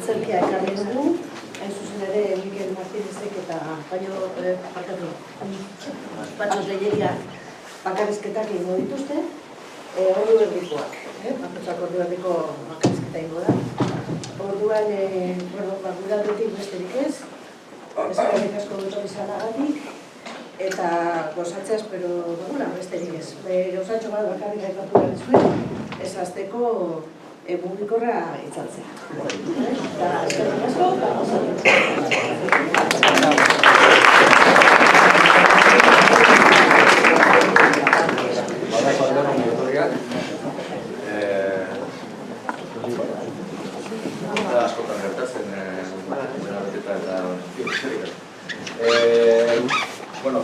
antzerkia ekarri dugu, hain zuzen ere Mikel Martínezek eta Patxo Telleria bakarrizketak egingo dituzte, ordu erdikoak, bakoitzak ordu erdiko bakarrizketa egingo da. Orduan, gure aldetik besterik ez, eskerrik asko dut izanagatik, eta gozatzea espero dugula besterik ez. Gauzatxo bat bakarrik aipatu behar zuen, ez azteko mugikorra itzaltzea. Eta eskerrik asko, eta askotan gertatzen bueno,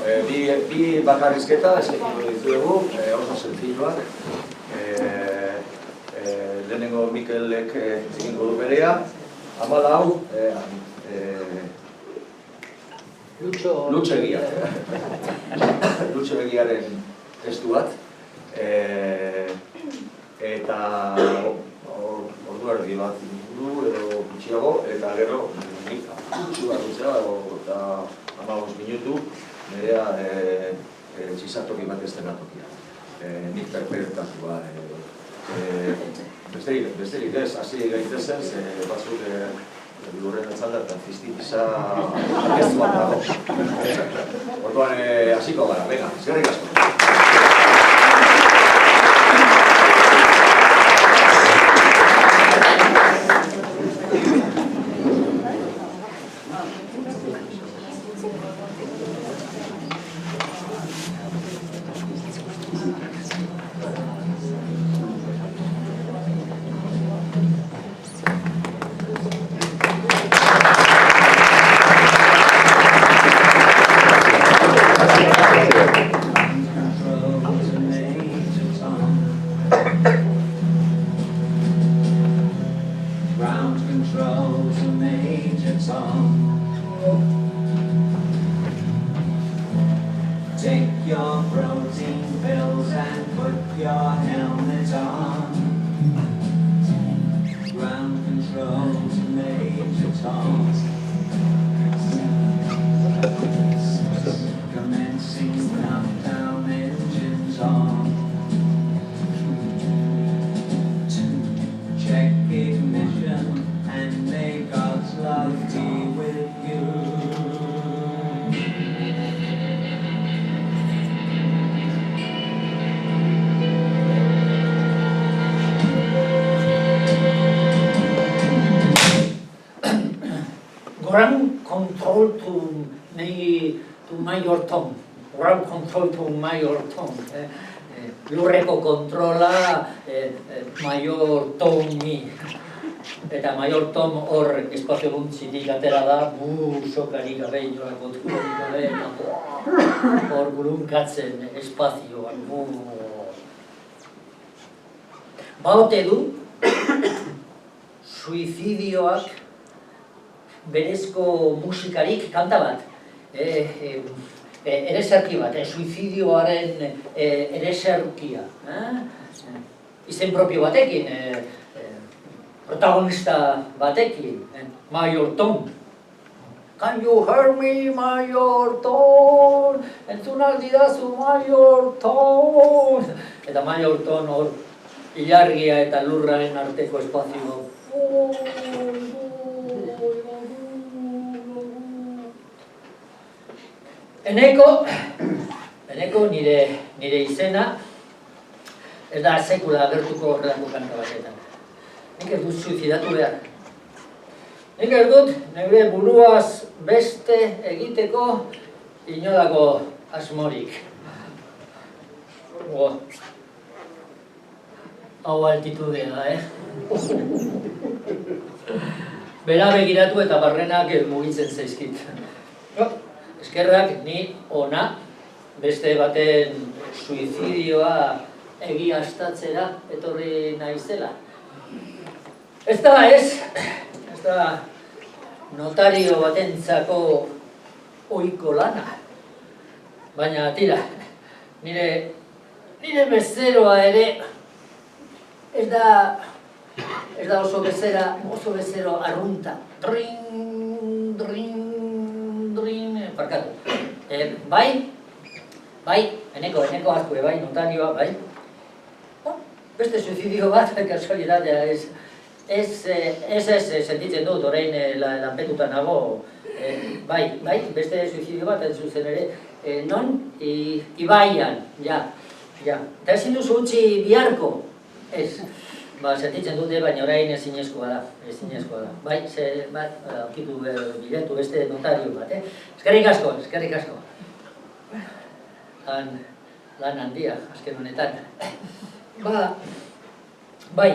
bi bakarrizketa eskegiko ditugu, oso sencilloak. Lehenengo Mikelek egingo du berea, 14 Lutxo Egiaren testu bat, eta ordu erdi bat inguru edo gutxiago, eta gero nik gutxu bat dutzea, eta 15 minutu nirea txizatoki bat ez denatokia. Nik perpertatua. Besterik ez, hasi gaitezen, batzuk lurren etzalda eta ziztipisa ez bat dago. Orduan hasiko gara, venga, eskerrik asko. Lurreko kontrola Major Tomi. Eta Major Tom hor espazio guntzitik atera da, sokari gabe, inolako tuari gabe, hor gurunkatzen espazioan. Baote du, suizidioak berezko musikarik kanta bat. Ereserki bat, suizidioaren ereserkia. Izen propio batekin, protagonista batekin, Major Tom. Can you hear me, Major Tom? Entzun aldidazu, Major Tom. Eta Major Tom hor, ilargia eta lurraren arteko espazio. Eneko nire izena, ez da sekula agertuko horrelako kanta batetan. Nik ez dut suizidatu behar. Nik ez dut nire buruaz beste egiteko inolako asmorik. Hau altitudea, Bera begiratu eta barrenak mugitzen zaizkit. Eskerrak ni ona beste baten suizidioa egiaztatzera etorri naizela. Ez da notario batentzako ohiko lana. Baina tira, nire bezeroa ere ez da Ez da oso bezero arrunta. Drin, drin, drin, parkatu. Bai, eneko asko bai, notarioa, bai. Beste suizidio bat, kasualitatea, ez sentitzen dut, orain lanpetuta nago, bai, beste suizidio bat, zuzen ere, non? Ibaian, ja. Eta ezin duzu utzi biharko, ez. Sentitzen dute, baina orain ezinezkoa da. Bai, aurkitu biletu beste notario bat, Eskerrik asko. Lan handia, azken honetan. Bai,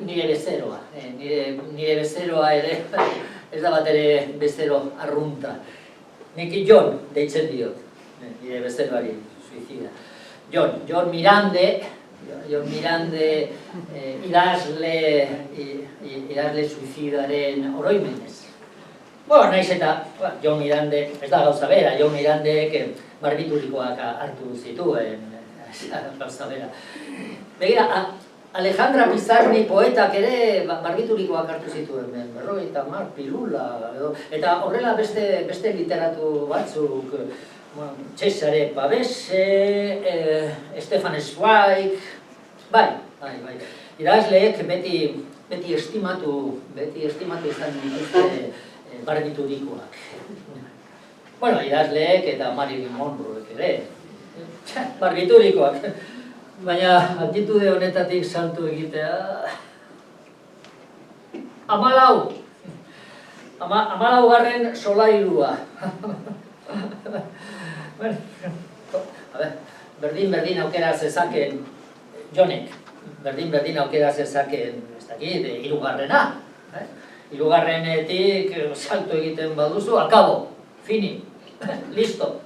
nire bezeroa ere, ez da bat ere bezero arrunta. Nik Jon deitzen diot, nire bezeroari suizida. Jon Mirande, idazle suizidaren oroimenez. Naiz eta, Jon Mirande, ez da gauza bera, Jon Mirandek barbiturikoak hartu zituen, gauza bera. Begira, Alejandra Pizarni poetak ere barbiturikoak hartu zituen, 50 pilula, eta horrela beste literatu batzuk, Cesare Pavese, Stefan Zweig, bai. Idazleek beti estimatu izan dituzte barbiturikoak. Idazleek eta Marilyn Monroek ere, barbiturikoak. Baina, altitude honetatik saltu egitea... 14. solairua. Berdin aukera zezaken Jonek. Berdin aukera zezaken, ez dakit, 3. Hirugarrenetik salto egiten baduzu, akabo, fini, listo.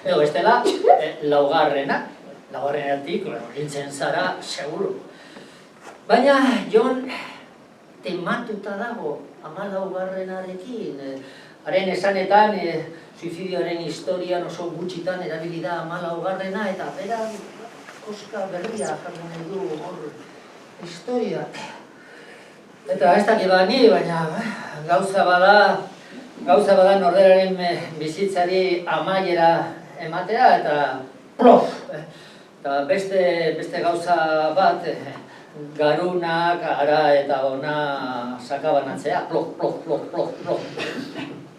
Edo bestela, laugarrenetik, hiltzen zara, seguru. Baina, Jon tematuta dago 14. Haren esanetan, suizidioaren historian oso gutxitan erabili da 14. Eta bera, koska berria jarri nahi du hor historia. Eta ez dakit bani, baina gauza bada norberaren bizitzari amaiera ematea eta plof! Eta beste gauza bat, garunak ara eta ona sakabanatzea,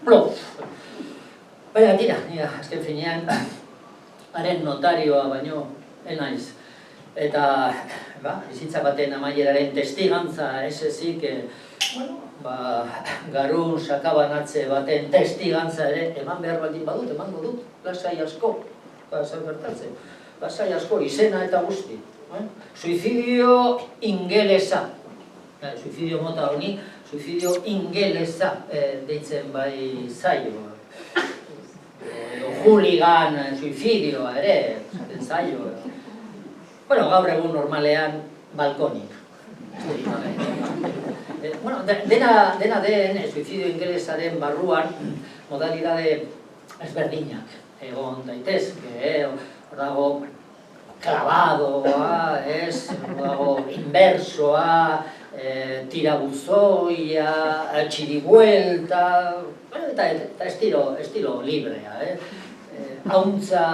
plof! Baina tira, azken finean, haren notarioa baino, naiz. Eta, bizitza baten amaieraren testigantza ez ezik, garun sakabanatze baten testigantza ere eman behar baldin badut, emango dut, lasai asko, zer gertatzen, lasai asko, izena eta guzti. Suizidio ingelesa, suizidio mota honi, suizidio ingelesa deitzen bai zaio. Hooligan suizidioa ere, zaten zaio. Gaur egun normalean balkonik. Dena den, suizidio ingelesaren barruan modalidade ezberdinak egon daitezke, hor dago klabadoa, dago inbersoa, tirabuzoia, txiribuelta, eta estilo librea. Hauntza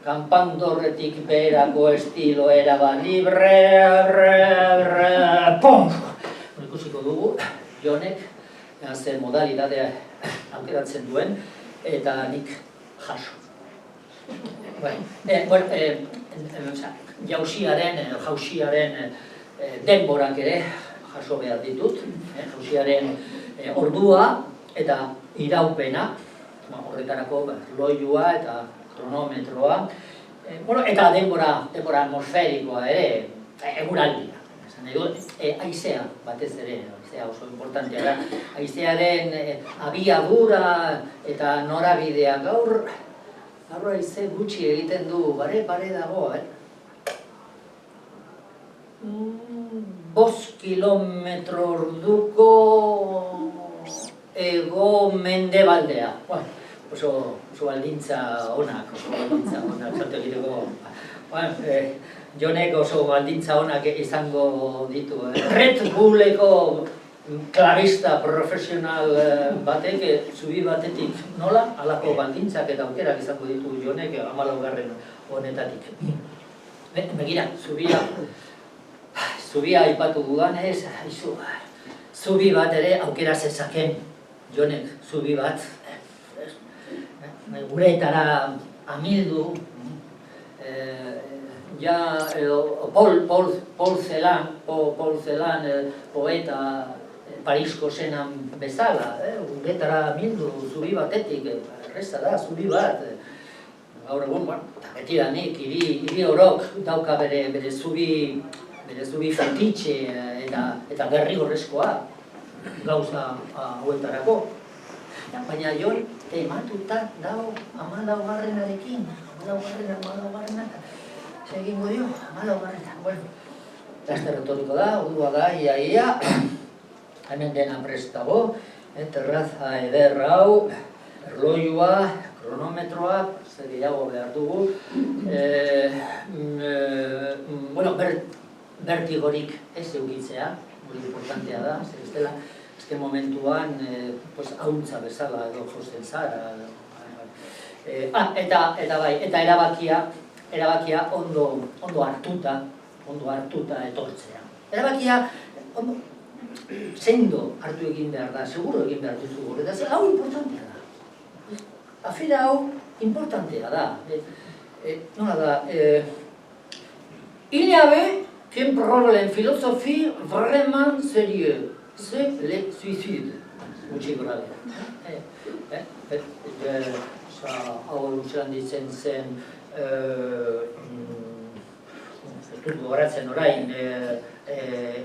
kanpandorretik berako estilo eraba libre, pom! Ikusiko dugu, Jonek zer modalidadea aukeratzen duen, eta nik jaso. Jausiaren denborak ere jaso behar ditut, jausiaren ordua eta iraupena, horretarako loilua eta kronometroa, eta denbora atmosferikoa ere, eguraldia. Haizea batez ere, haizea oso importantea da. Haizearen abiadura eta norabidea gaur haize gutxi egiten du, bare dago, 5 kilometro orduko ego mendebaldea. Oso oso baldintza onak, zate egiteko. Jonek oso baldintza onak izango ditu. Red Bulleko klabista profesional batek, zubi batetik nola, halako baldintzak eta aukerak izango ditu Jonek 14. honetatik. Begira, zubia aipatu dudanez, zubi bat ere aukera zezaken, Jonek, zubi bat, guretara amildu, Paul Celan, poeta Parisko zenan bezala, guretara amildu zubi batetik, erreza da, zubi bat, gaur egun, betidanik, hiri orok dauka bere zubi fetitxe eta derrigorrezkoa gauza hauetarako. Baina Jon tematuta dago 14. 14. Segingo dio, 14. Bueno, laster etorriko da, ordua da, ia. Hemen dena prest dago, terraza eder hau, erloiua, kronometroa, zer gehiago behar dugu. Bueno, bertigorik ez eukitzea, hori importantea da, zer ez dela, azken momentuan hauntza bezala edo josten zara. Eta erabakia ondo hartuta etortzea. Erabakia ondo sendo hartu egin behar da, seguro egin behar duzu, eta zer hau importantea da. Afera hau importantea da. Nola da, il y avait qu'un problème philosophie vraiment sérieux, c'est le suicide. Gutxi gora bera. Hau luzan ditzen zen, ez dut gogoratzen orain,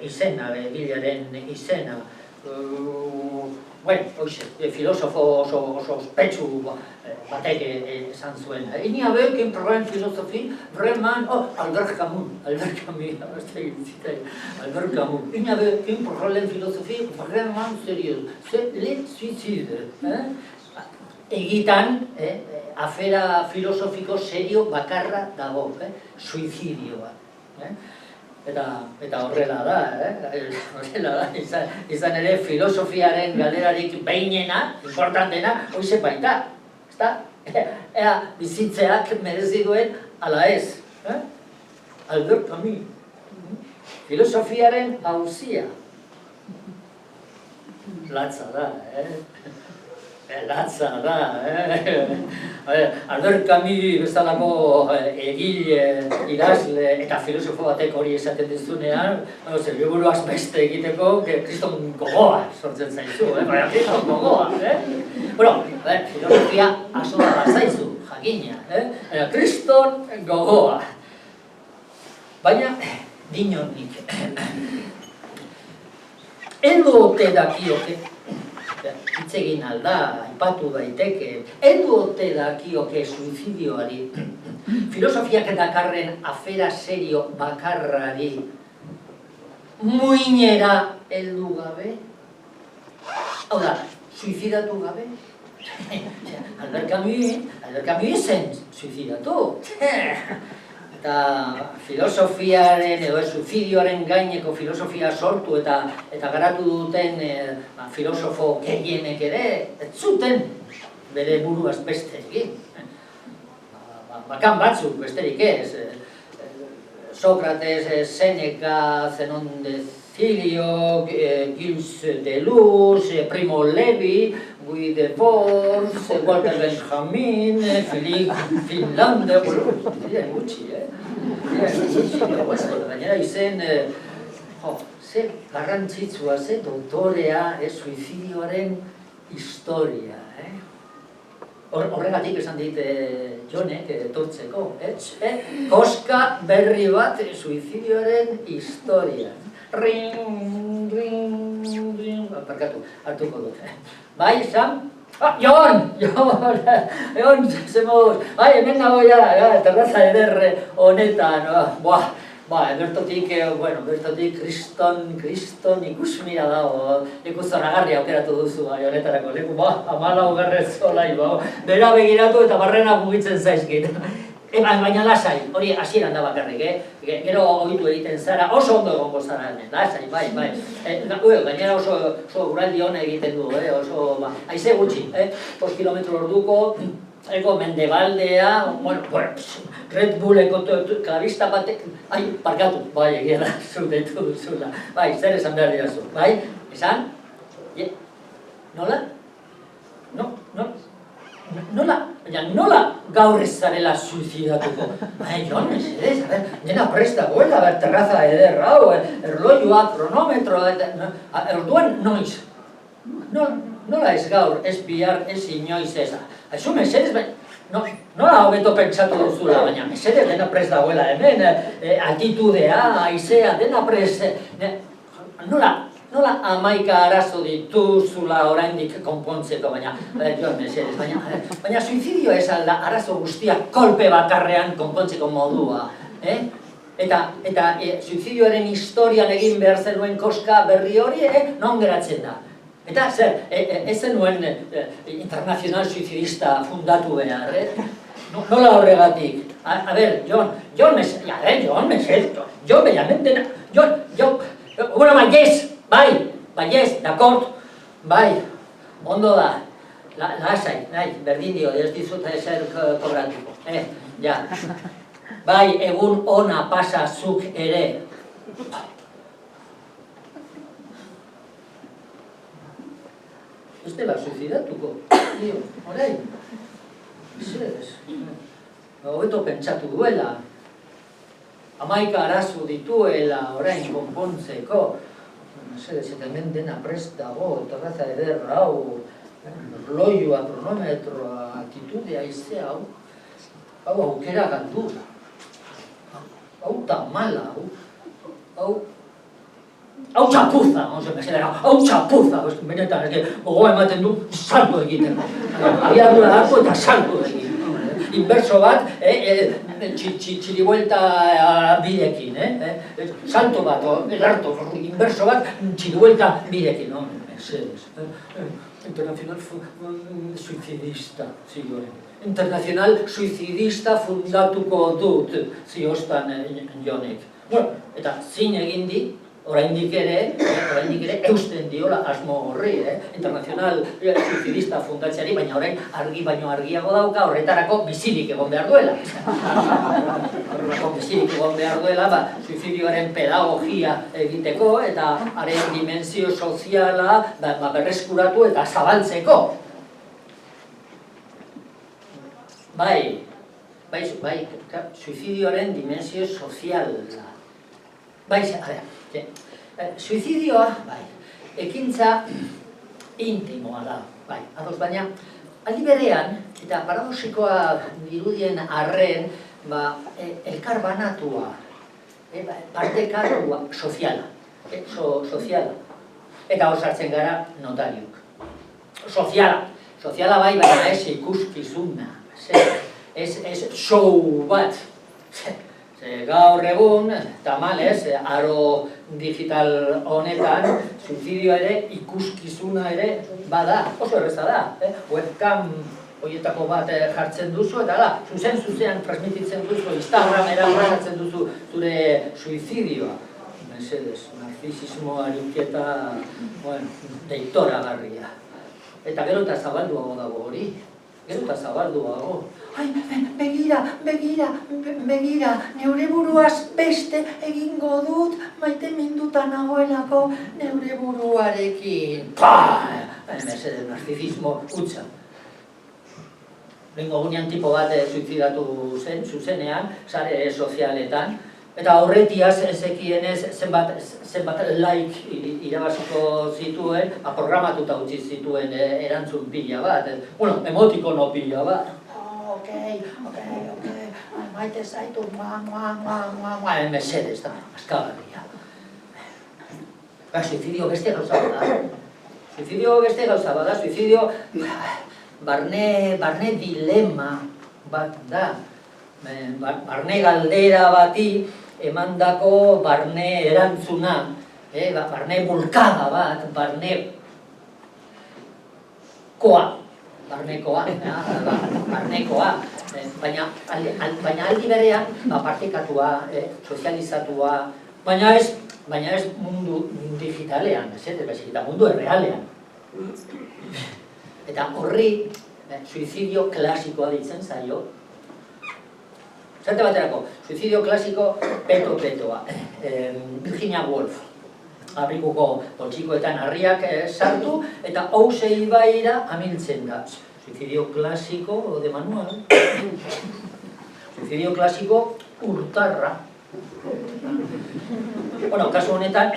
izena, bilaren izena. Bueno, hoxe, filosofo oso ospetsu batek esan zuen. Il n'y avait qu'un problème philosophie vraiment... Albert Camus. Il n'y avait qu'un problème philosophie vraiment sérieux. C'est le suicide. Egitan, afera filosofiko serio bakarra dago, suizidioa. Eta horrela da, izan ere filosofiaren galderarik behinena, importantena, hoize baita, ezta? Ea bizitzeak merezi duen ala ez. Albert Camus, filosofiaren auzia. Latza da, Latza da, Albert Camus bezalako egile, idazle eta filosofo batek hori esaten dizunean, liburuaz beste egiteko, kriston gogoa sortzen zaizu, kriston gogoa, Bueno, filosofia asola bazaizu, jakina, kriston gogoa. Baina, dinonik, edo ote dakioke, hitz egin alda, aipatu daiteke, edo ote dakioke suizidioari, filosofiak dakarren afera serio bakarrari, muinera heldu gabe? Hau da, suizidatu gabe? Albert Camus zen suizidatu. Eta filosofiaren edo suizidioaren gaineko filosofia sortu eta garatu duten filosofo gehienek ere, ez zuten bere buruaz beste egin. Bakan batzuk besterik ez. Sócrates, Séneca, Zenon de Cilio, Gilles Deleuze, Primo Levi, Guy Debord, Walter Benjamin, Philippe Finlander, gutxi, gainera izen, ze garrantzitsua, ze doktorea, suizidioaren historia. Horregatik esan dit Jonek etortzeko, koska berri bat suizidioaren historia. Ring, aparkatu, hartuko dut. Bai, Sam? Jon, zemoz, bai, hemen nago ja, terraza eder honetan, bertotik kriston ikusmira dago, leku zoragarri aukeratu duzu honetarako, leku 14 solai, bera begiratu eta barrena mugitzen zaizkit. Baina lasai, hori hasieran da bakarrik, gero ohitu egiten zara, oso ondo egongo zara hemen, lasai, bai. Gainera oso uraldi hona egiten du, oso haize gutxi, 5 kilometro orduko, mendebaldea, Red Bulleko klabista batek, parkatu, egia da, zu deitu duzula, zer esan behar dirazu, esan? Nola? Nola gaur ez zarela suizidatuko? Jon, mesedez, dena prest dagoela, terraza eder hau, erloioa, kronometro, orduan noiz. Nola ez gaur, ez bihar, ez inoiz ez. Aizu, mesedez, nola hobeto pentsatu duzula, baina mesedez dena prest dagoela hemen, altitudea, haizea, dena prest. Nola 11 arazo dituzula oraindik konpontzeko, baina suizidioa ez alda arazo guztiak kolpe bakarrean konpontzeko modua. Eta suizidioaren historian egin behar zenuen koska berri hori, non geratzen da. Eta zer, ez zenuen internazional suizidista fundatu behar, nola horregatik? A ber, Jon Mesedez, Baiez, dakort, ondo da, lasai, berdin dio, ez dizut ezer kobratuko, egun ona pasa zuk ere. Ez dela suizidatuko, orain, hobeto pentsatu duela, 11 arazo dituela orain konpontzeko, eta hemen dena prest dago, terraza eder hau, erloioa, kronometroa, altitudea, haizea hau aukera galdu. Hau tamala, hau txapuza, hau txapuza, benetan, gogoa ematen du salto egiteko. Abiadura hartu eta salto egiteko. Inberso bat, txiribuelta bidekin, salto bat, inberso bat, txiribuelta bidekin, mesedez. Internacional suizidista, zioen. Internacional suizidista fundatuko dut, ziostan Jonek. Eta zin egin di, oraindik ere eusten diola asmo horri, internazional suizidista fundatzeari, baina orain argi baino argiago dauka, horretarako bizirik egon behar duela. Horretarako bizirik egon behar duela, suizidioaren pedagogia egiteko, eta haren dimensio soziala berreskuratu eta zabaltzeko. Suizidioaren dimensio soziala. Suizidioa, ekintza intimoa da, ados, baina aldi berean, eta paradoxikoa dirudien arren, elkar banatua, partekatua, soziala, eta osartzen gara notariuk. Soziala baina ez ikuskizuna, ez show bat. Gaur egun, tamalez, aro digital honetan, suizidioa ere, ikuskizuna ere, bada, oso erreza da. Webcam horietako bat jartzen duzu, eta zuzen transmititzen duzu, Instagramera jartzen duzu zure suizidioa. Mesedez, narzisismo ariketa, deitora garria. Eta gero eta zabalduago dago hori, begira, neure buruaz beste egingo dut, maite minduta nagoelako neure buruarekin. Mesedez, narzisismo hutsa. Lengo gunean tipo bat suizidatu zen, zuzenean, sare sozialetan, eta horretiaz ezekienez zenbat like irabaziko zituen, programatuta utzi zituen erantzun pila bat, emotikono pila bat. Maite zaitu, mesedez da, askagarria. Suizidio beste gauza bada, suizidio barne dilema bat da, barne galdera bati emandako barne erantzuna, barne bulkada bat, barnekoa, baina aldi berean partekatua, sozializatua, baina ez mundu digitalean, eta mundu errealean. Eta horri suizidio klasikoa ditzen zaio. Zerte baterako, suizidio klasiko peto-petoa. Virginia Woolf. Abrikuko poltsikoetan harriak sartu eta Ouse ibaira amiltzen da. Suizidio klasiko de manual. Suizidio klasiko urtarra. Bueno, kasu honetan,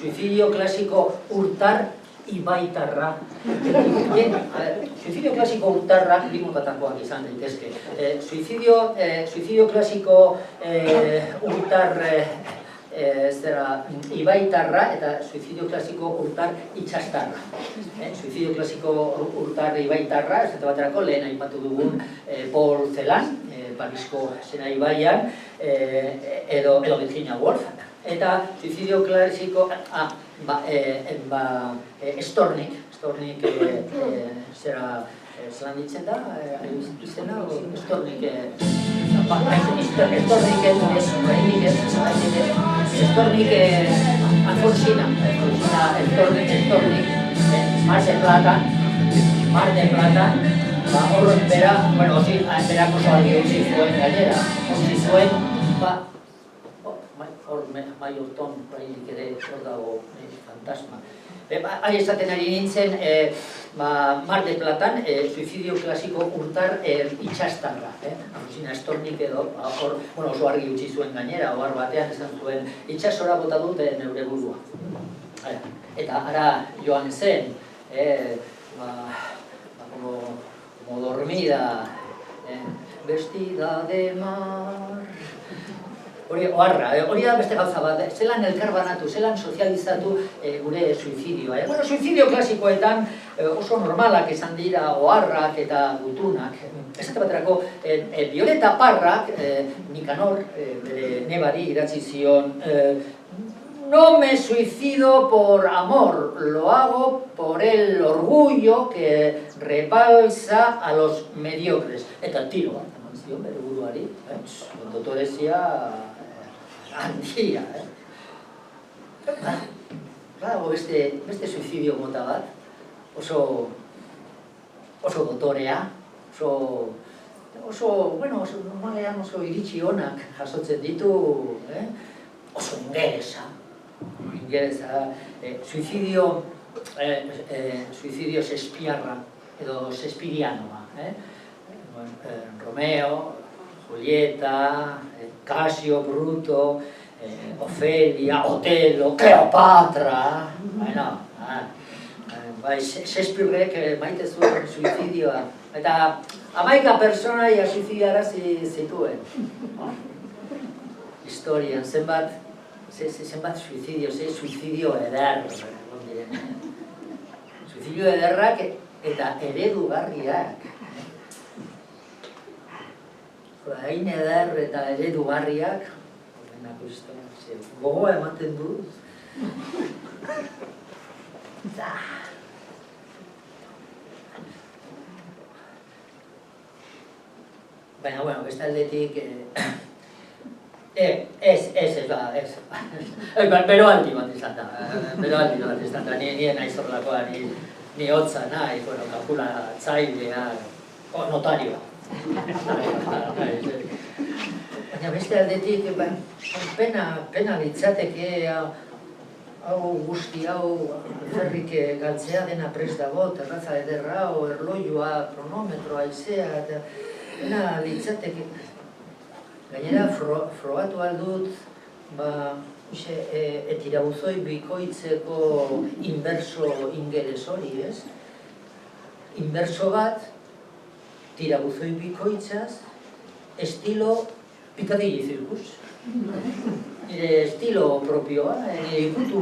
suizidio klasiko urtar ibaitarra. Suizidio klasiko urtarrak limotatakoak izan daitezke. Suizidio klasiko urtar ibaitarra eta suizidio klasiko urtar itxastarra. Suizidio klasiko urtar ibaitarra, ez baterako lehen aipatu dugun Paul Celan, Parisko Sena ibaian, edo Virginia Woolf. Eta suizidio klasiko, Stornik, zelan ditzen da, izena, Stornik, Alfonsina, Mar del Plata, horren bera, berak oso argi utzi zuen gainera, utzi zuen, hor Maiorton, bailik ere, hor dago fantasma. Ari esaten ari nintzen, Mar del Platan, suizidio klasiko urtar itxastarra. Alfonsina Stornik edo, oso argi utzi zuen gainera, ohar batean esan zuen, itxasora bota dute neure burua. Eta ara joan zen, como dormida, vestida de mar. Hori da beste gauza bat, zelan elkarbanatu, zelan sozializatu gure suizidioa. Suizidio klasikoetan oso normalak izan dira oharrak eta gutunak. Esate baterako, Violeta Parrak, Nikanor, bere nebari idatzi zion, no me suicido por amor, lo hago por el orgullo que repalsa a los mediocres. Eta tiro bat, eman zion bere buruari, dotorezia handia, Badago beste suizidio mota bat, oso dotorea, normalean oso iritsi onak jasotzen ditu, oso ingeresa, suizidio sespiarra edo sespirianoa, Romeo, Julieta, Casio, Bruto, Ofelia, Otelo, Cleopatra, Shakespearek maite zuen suizidioa, eta 11 pertsonaia suizidiarazi zituen. Historian, zenbat suizidio, suizidio eder. Suizidio ederrak eta eredugarriak. Hain eder eta eredugarriak, gogoa ematen du. Baina, beste aldetik, beroaldi bat izan da, nire naiz horrelakoa, ni hotza nahi, kalkulatzailea, notarioa. Baina beste aldetik, pena litzateke hau guzti hau ferrik galtzea dena prest dago, terraza ederra, erloioa, kronometroa, haizea, pena litzateke. Gainera, frogatu aldut, etirabuzoi bikoitzeko inberso ingeles hori, ez? Inberso bat, tirabuzoi bikoitzaz, estilo Piccadilly Circus. Nire estilo propioa, nire ikutu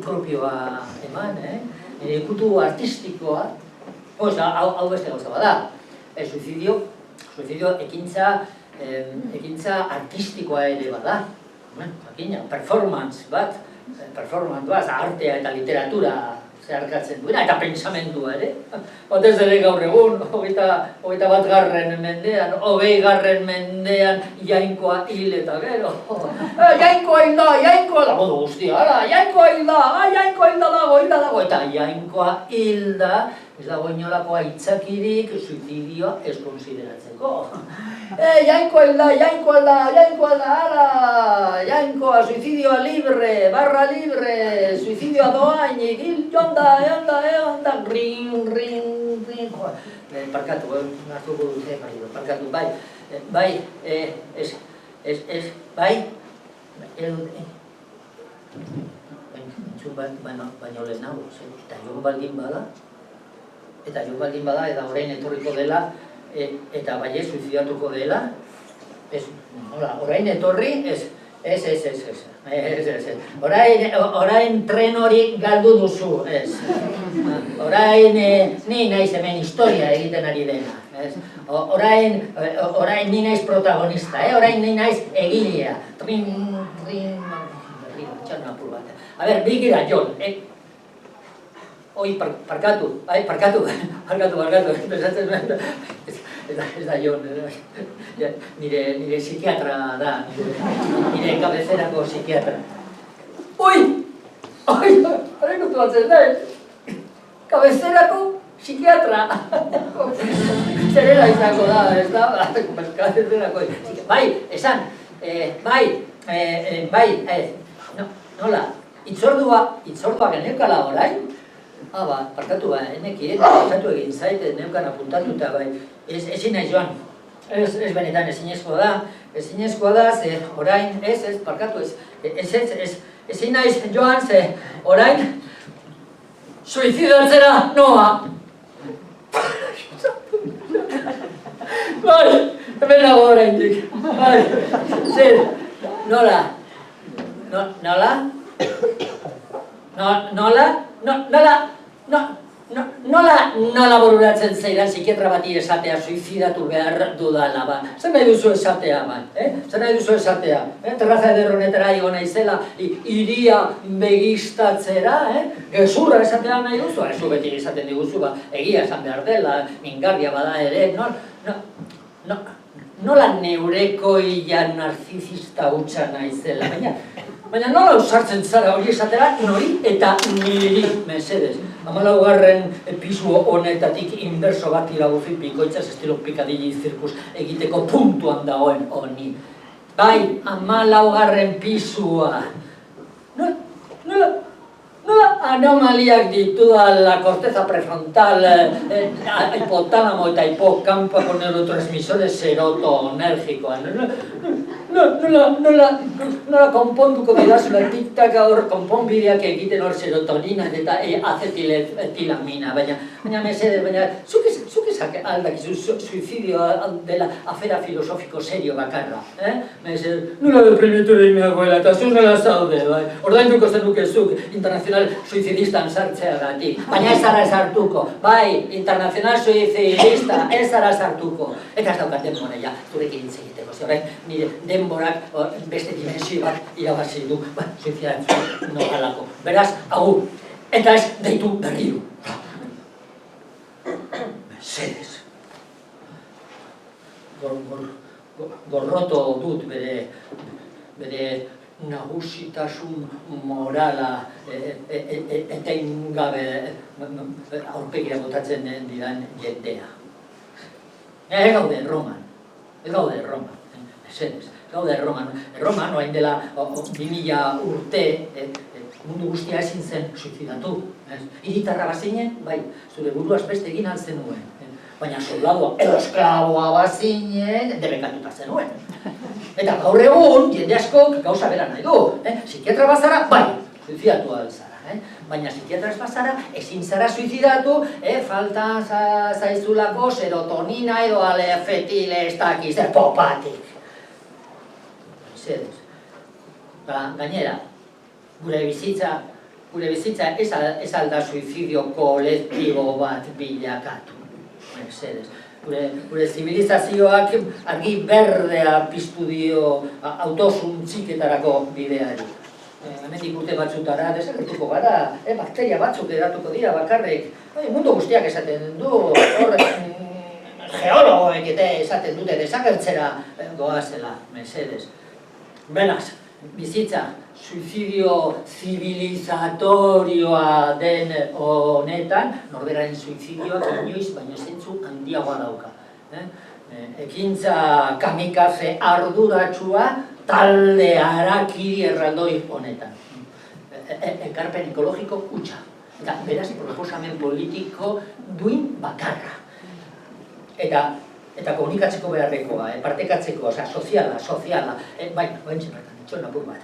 propioa eman, nire ikutu artistikoa. Hau beste gauza bada. Suizidio ekintza artistikoa ere bada. jakina, performance bat, artea eta literatura zeharkatzen duena, eta pentsamendua ere. Batez ere gaur egun, 21. mendean, 20. mendean, Jainkoa hil eta gero. Jainkoa da, modu guztia, Jainkoa hil dago, eta Jainkoa hil da, ez dago inolako aitzakirik suizidioa ez konsideratzeko. Jainkoa, suizidioa libre, barra libre, suizidioa doainik, hil egon da, ring, parkatu, hartuko dute, parkatu, bai, baina lehenago, eta jo baldin bada, eta orain etorriko dela, eta bai suizidatuko dela, orain etorri, ez. Orain tren hori galdu duzu, ez. Orain ni naiz hemen historia egiten ari dena, ez. Orain ni naiz protagonista, orain ni naiz egilea. Txan apur bat. A ber, bigira, Jon. Oi, parkatu, ez da Jon, nire psikiatra da, nire kabezerako psikiatra. Oi, harrikutu batzen da, kabezerako psikiatra. Zerela izango da, ez da, kabezerako. Bai, esan, nola, itzordua geneukala orain? Parkatu enekien, parkatu egin zait, neukan apuntatuta, bai, ezin nahi joan, ez benetan ezinezkoa da, ze orain, parkatu ezin nahi joan, ze orain, suizidatzera noa. Bai, hemen nago oraindik, bai, zer, nola, nola bururatzen zeiran psikiatra bati esatea suizidatu behar dudala, ba. Zer nahi duzu esatea, ba, Zer nahi duzu esatea, terraza ederronetara igo naizela, iria begistatzera, gezurra esatea nahi duzu, zu beti esaten diguzu, ba, egia esan behar dela, mingarria bada ere, nola neurekoia narzizista hutsa naizela, baina nola usartzen zara hori esatera, nori eta niri, mesedez. 14. pisu honetatik inberso bat iraguzi bikoitzaz estilo pikadilli zirkus egiteko puntuan dagoen honi. Bai, 14. pisua. Nola anomaliak ditua la corteza prefrontal, hipotálamo eta hipocampako neurotransmisores serotonergikoan. Nola konponduko bidazula tiktaka hor konponbideak egiten hor serotonina eta acetilamina, baina mesedez, baina zuk ezak aldakizu suizidioa dela afera filosofiko serio bakarra, mesedez, nola deprimitu egin mehagoela eta zuz nola zaude, bai, ordainduko zenuke zuk internazional suizidistan sartzeagatik, baina ez zara sartuko, bai, internazional suizidista ez zara sartuko, eta ez daukat denbora zurekin hitz egiteko, orain nire denborak beste dimensio bat irabazi du, suizidatzen nogalako. Beraz, agur, eta ez deitu berriro. Mesedez. Gorroto dut bere nagusitasun morala etengabe aurpegira botatzen diran jendea. Gaude Roman, mesedez, gaude Roman, oain dela 2000 urte, mundu guztia ezin zen suizidatu. Hiritarra bazinen, bai, zure buruaz beste egin alzenuen. Baina soldadua edo esklaboa bazinen, debekatuta zenuen. Eta gaur egun, jende askok gauza bera nahi du. Psikiatra bazara, bai, suizidatu alzara. Baina psikiatra ez bazara, ezin zara suizidatu, falta zaizulako serotonina edo alefetile ez dakiz, popatik. Zedez. Gainera, gure bizitza ez alda suizidio kolektibo bat bilakatu. Mesedez. Gure zibilizazioak argi berdea piztu dio autosuntziketarako bideari. Hemendik urte batzutara desagertuko gara, bakteria batzuk edatuko dira bakarrik. Mundu guztiak esaten du, geologoek eta esaten dute desagertzera goazela, mesedez. Beraz, bizitza, suizidio zibilizatorioa den honetan, norberaren suizidioak inoiz baino zentzu handiagoa dauka. Ekintza kamikaze arduratsua talde harakiri erraldoi honetan. Ekarpen ekologiko hutsa. Eta beraz proposamen politiko duin bakarra. Eta komunikatzeko beharrekoa, partekatzeko, soziala. Bai, oentxe bertan, itxon apur bat.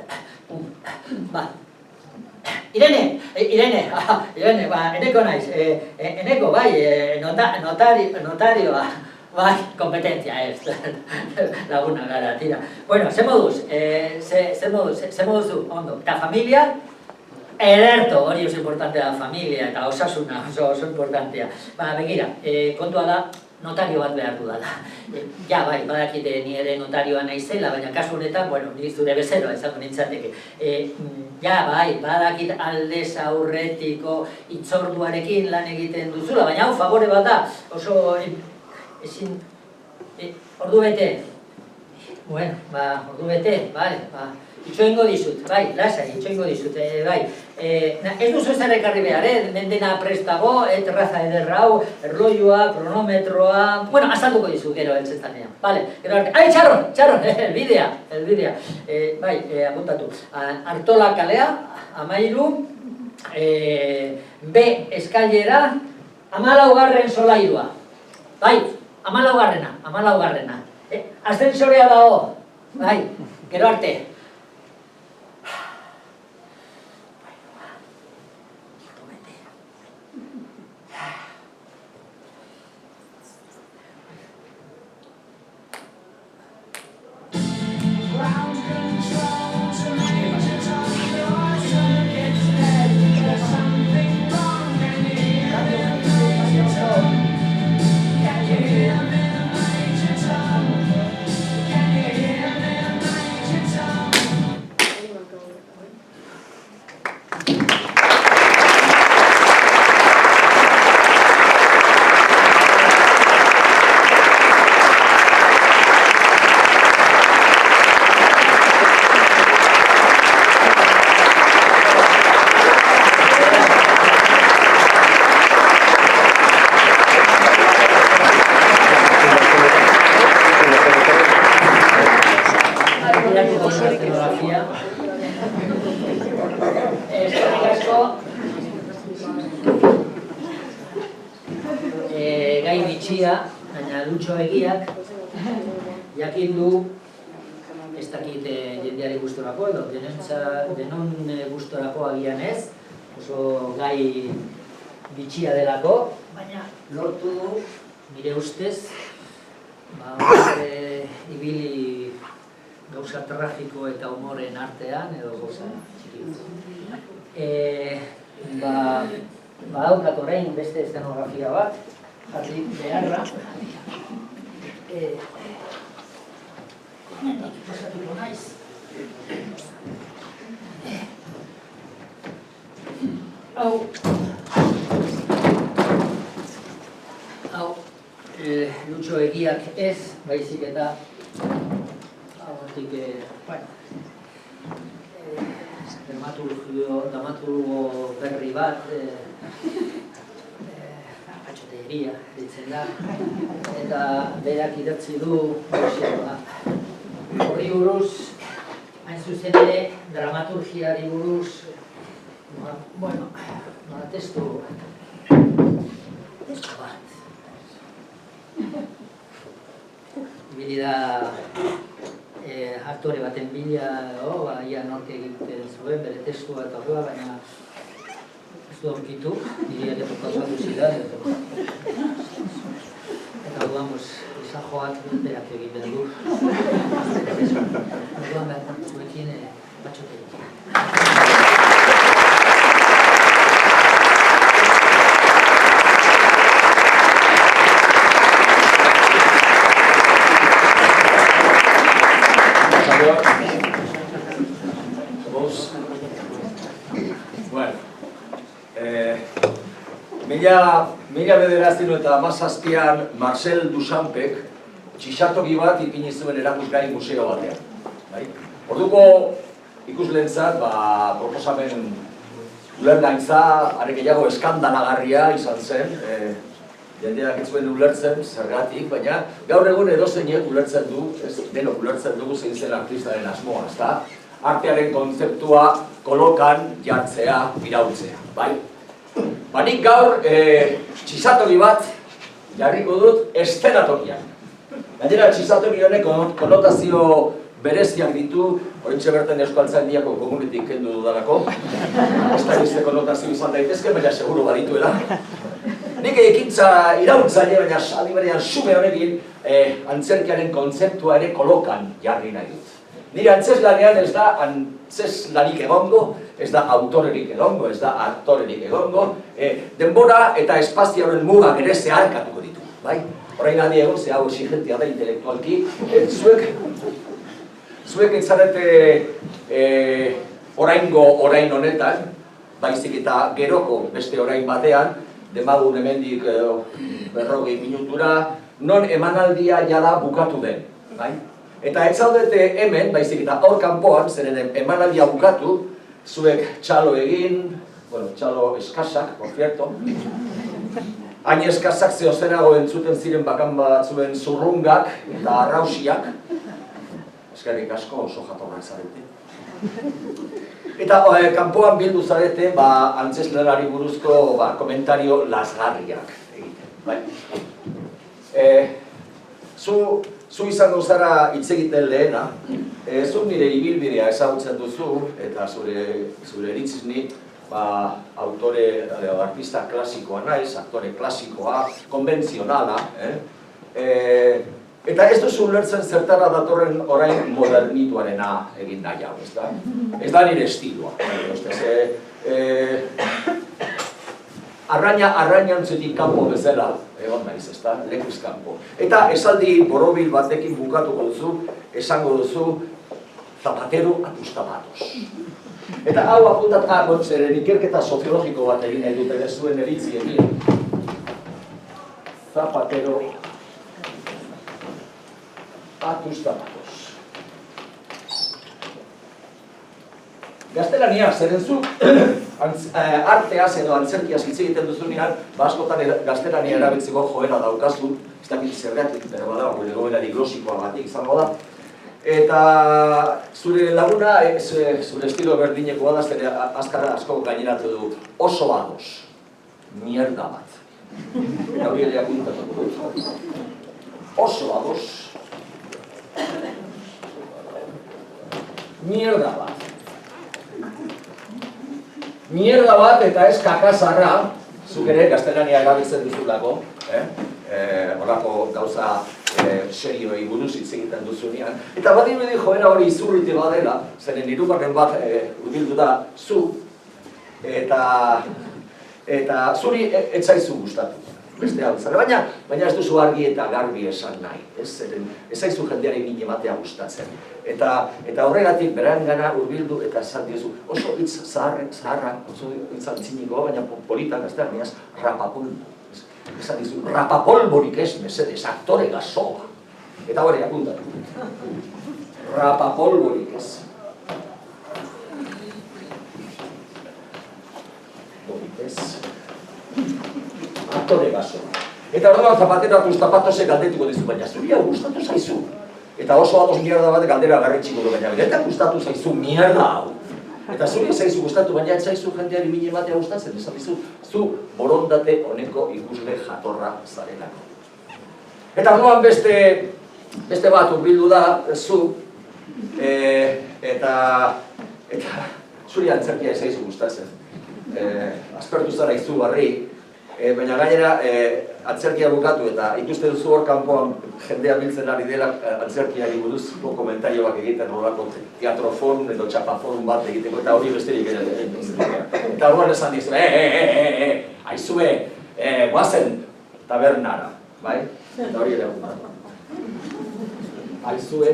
Irene, eneko naiz. Eneko, bai, notarioa. Bai, kompetentzia ez, laguna gara, tira. Bueno, ze moduz du, ondo. Eta familia, ederto, hori oso importantea da familia, eta osasuna oso importantea. Begira, kontua da, notario bat behar dudala. Ja, bai, badakite ni ere notarioa naizela, baina kasu honetan, bueno, ni zure bezeroa izango nintzateke. Ja, bai, badakit aldez aurretiko itzorduarekin lan egiten duzula, baina hau favore bat da, oso... Ezin, ordu bete. Bueno, ordu bete, bale, itxoingo dizut, bai, lasai, itxoingo dizut, bai. Ez duzu ezer ekarri behar, dena prestago, terraza ederrau, erloioa, kronometroa... Bueno, azalduko dizut, gero, eltzestanean, bale. Ai, txarron, elbidea. Bai, apuntatu. Artola kalea, 13, B eskailera, 14. solairua. Bai, 14. Ascensorea dago, bai, gero arte. Gai bitxia, baina Lutxo egiak, jakin du, ez dakit jendeari gustorako edo, denon gustorako agian ez, oso gai bitxia delako, baina lortu du, nire ustez, ibili gauza tragiko eta humoren artean, edo gauza txiki. Badaukat orain beste eszenografia bat, jarri beharra. Pasatuko naiz. Hau, Lutxo egiak ez, baizik eta dramaturgo berri bat, atxoteria ditzen da, eta berak idatzi du horri buruz, hain zuzen ere dramaturgiari buruz, testu bat. Ibili da aktore baten bila, ia nork egiten zuen, bere testua eta horrela, baina ez du aurkitu, nire ere proposatu zidan. Eta orduan, izan joak berak egiten du. Orduan, zuekin batxoterik. Mila bederaztino eta hamazazpian Marcel Duchampek txixatoki bat ipini zuen erakusgai museo batean. Orduko ikusleentzat proposamen ulergaintza, are gehiago eskandalagarria izan zen, jendeak ez zuen ulertzen zergatik, baina gaur egun edozeinek ulertzen du, denok ulertzen dugu zein zen artistaren asmoa, ezta? Artearen kontzeptua kolokan jartzea, iraultzea, bai? Nik gaur txisatoki bat jarriko dut estenatokian. Gainera txisatoki honek konotazio bereziak ditu, horintxe berten Euskaltzaindiako komunitik kendu dudalako. Ez da izte konotazio izan daitezke, baina seguru badituela. Nik ekintza iraultzaile, baina aldi berean sume honekin antzerkiaren kontzeptua ere kolokan jarri nahi dut. Nire antzeslanean ez da antzeslanik egongo, ez da autorerik egongo, ez da aktorerik egongo, denbora eta espazioaren mugak ere zeharkatuko ditu, bai? Orain aldi egon, ze hau exigentia da intelektualki, zuek etzarete orain honetan, baizik eta geroko beste orain batean, demagun hemendik 40 minutura, non emanaldia jada bukatu den, bai? Eta ez zaudete hemen, baizik eta hor kanpoan, zeren emanaldia bukatu, zuek txalo egin, txalo eskasak, por cierto, hain eskasak zehozenago entzuten ziren bakan batzuen zurrungak eta arrausiak, eskerrik asko oso jatorrak zarete. Eta kanpoan bildu zarete, antzeslanari buruzko komentario lasgarriak egiten, bai? Zu izango zara hitz egiten lehena, zu nire ibilbidea ezagutzen duzu, eta zure iritziz ni autore, artista klasikoa naiz, aktore klasikoa, konbentzionala, eta ez duzu ulertzen zertara datorren orain modernituarena egin nahi hau, ez da? Ez da nire estilua, arrainantzetik kanpo bezala, egon naiz, ez da, lekuz kanpo. Eta esaldi borobil batekin bukatuko duzu, esango duzu, zapatero a tus zapatos. Eta hau apuntatu, zeren ikerketa soziologiko bat egin nahi dut ere zuen eritzi egin. Zapatero a tus zapatos. Gaztelania, zeren zu, arteaz edo antzerkiaz hitz egiten duzunean, askotan gaztelania erabiltzeko joera daukazu, ez dakit zergatik, pero bada, gure goberari glosikoa batik izango da. Eta zure laguna, zure estilo berdinekoa da, zere azkara asko gaineratu du, oso ados, mierda bat. Eta hori ere apuntatuko dut. Oso ados, mierda bat. Mierda bat eta ez kakazarra, zuk ere gaztelania erabiltzen duzulako, horako gauza serioei buruz hitz egiten duzunean. Eta badirudi joera hori izurrite badela, zeren hirugarren bat hurbildu da zu, eta zuri ez zaizu gustatu. Beste hau zara, baina ez duzu argi eta garbi esan nahi, ez zaizu jendeari min ematea gustatzen. Eta horregatik berangana hurbildu eta esan diozu, oso hitz zaharra, oso hitz antziniko, baina politak gaztelaniaz, rapapolbo. Esan dizu, rapapolborik ez, mesedez, aktore gazoa. Eta hori apuntatu. Rapapolborik ez. Borik ez. Aktore gazoa. Eta orduan zapatero atuz zapatosek galdetuko dizu, baina zuri hau gustatu zaizu. Eta oso ados mierda bat galdera garretxiko du, baina eta gustatu zaizu mierda hau. Eta zuri zaizu gustatu, baina ez zaizu jendeari min ematea gustatzen, esan dizu, zu borondate honeko ikusle jatorra zarelako. Eta orduan beste bat hurbildu da, zu, eta zuri antzerkia ez zaizu gustatzen. Aspertu zara izugarri, baina gainera antzerkia bukatu eta ikuste duzu hor kanpoan jendea biltzen ari dela antzerkiari buruzko komentarioak egiten horrelako teatroforum edo txapaforum bat egiteko eta hori besterik ere. Eta horren esan dizu, aizue, guazen tabernara, bai? Eta hori ere bat. Aizue,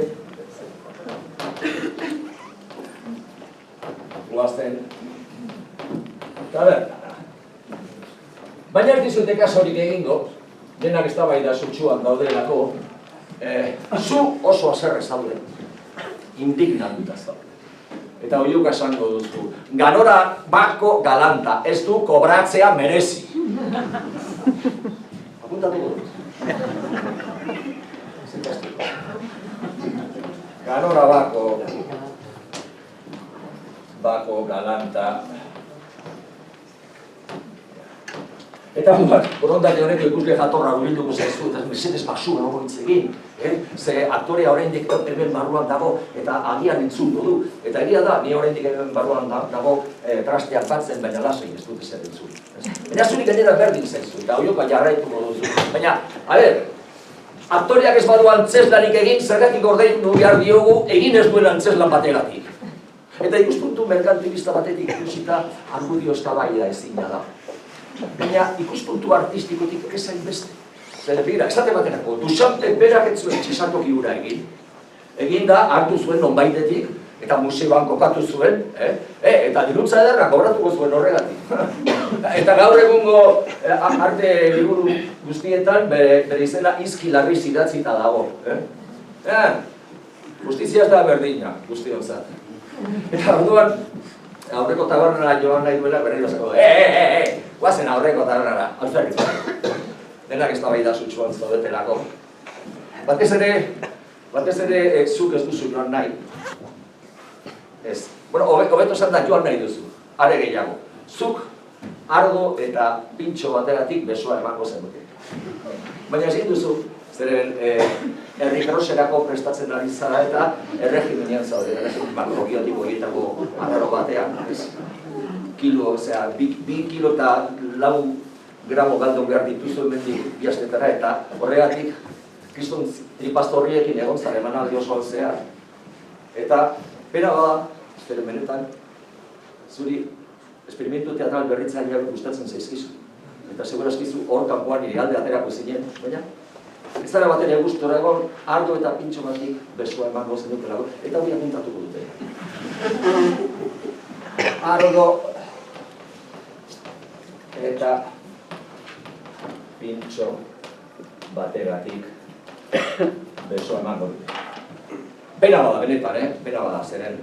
guazen tabernara. Baina ez dizute kasorik egingo, denak eztabaida sutsuan daudelako, zu oso haserre zaude, indignatuta zaude. Eta oiuk esango duzu, ganora bako galanta, ez du kobratzea merezi. Apuntatuko dut. Ganora bako galanta. Eta borondate honeko ikusle jatorra hurbilduko zaizu, eta mesedez basura hori hitz egin. Ze aktorea oraindik hemen barruan dago, eta agian entzungo du. Eta egia da, ni oraindik hemen barruan dago trasteak batzen, baina lasai ez dut ezer entzun. Baina zurik gainera berdin zaizu, eta oioka jarraituko duzu. Baina, aktoreak ez badu antzeslanik egin, zergatik ordaindu behar diogu egin ez duen antzeslan bategatik. Eta ikuspuntu merkantilista batetik ikusita argudio eztabaida ezina da. Baina ikuspuntu artistikotik ez hainbeste. Zer begira, esate baterako, Duchamp berak ez zuen txisatoki hura egin. Egin da, hartu zuen nonbaitetik, eta museoan kokatu zuen, eta diruntza ederra kobratuko zuen horregatik. Eta gaur egungo arte liburu guztietan bere izena izki larriz idatzita dago. Justizia ez da berdina, guztionzat. Eta orduan, aurreko tabernara joan nahi duela berriro zako, guazen aurreko tabernara, alferritz. Denak ez da bai da sutsuan zaudetelako. Batez ere, zuk ez duzu joan nahi. Ez. Bueno, hobeto esan da joan nahi duzu, are gehiago. Zuk ardo eta pintxo bategatik besoa emango zenuke. Baina ezin duzu, zeren herri kroserako prestatzen ari zara eta erregimenean zaude, erregimen makrobiotiko egitako arraro batean. Kilo, osea, 2 kilo eta 4 gramo galdu behar dituzu hemendik biastetara, eta horregatik kriston tripastorriekin egon zara emanaldi osoan zehar. Eta pena bada, espero benetan, zuri esperimentu teatral berritzaileak gustatzen zaizkizu. Eta segurazkizu hor kanpoan nire alde aterako zinen, baina ez zara bateria gustora egon, ardo eta pintxo batik besoa emango zenutelago, eta hori apuntatuko dute. Ardo eta pintxo bategatik besoa emango dute. Pena bada, benetan, pena bada, zeren.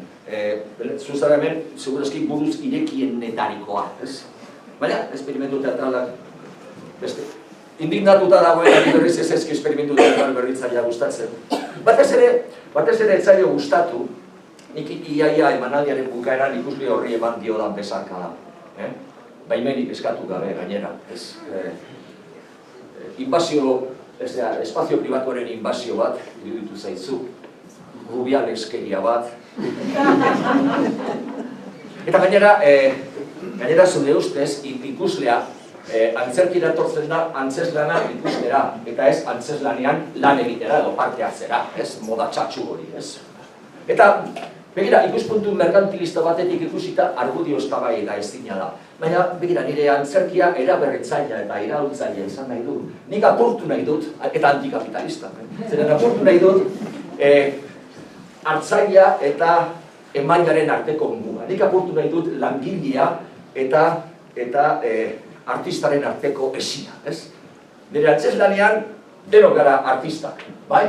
Zuzara hemen, segurazki buruz irekienetarikoa, ez? Baina, esperimentu teatralak beste. Indignatuta dagoen ari berriz ez ezki esperimentu teatral berritzailea gustatzen. Batez ere ez zailo gustatu, nik iaia emanaldiaren bukaeran ikusle horri eman diodan besarka da. Baimenik eskatu gabe gainera. Inbazio, espazio pribatuaren inbazio bat, iruditu zaizu, rubialeskeria bat. Eta gainera zure ustez, ikuslea, antzerkira etortzen da antzeslana ikustera, eta ez antzeslanean lan egitera edo parte hartzera, ez moda txatxu hori, ez. Eta, begira, ikuspuntu merkantilista batetik ikusita argudio eztabaida ezina da. Baina, begira, nire antzerkia eraberritzailea eta iraultzailea izan nahi dut. Nik apurtu nahi dut, eta antikapitalista. Zeren apurtu nahi dut, hartzailea eta emailaren arteko muga. Nik apurtu nahi dut langilea eta artistaren arteko esina, ez? Nire antzeslanean, denok gara artistak, bai?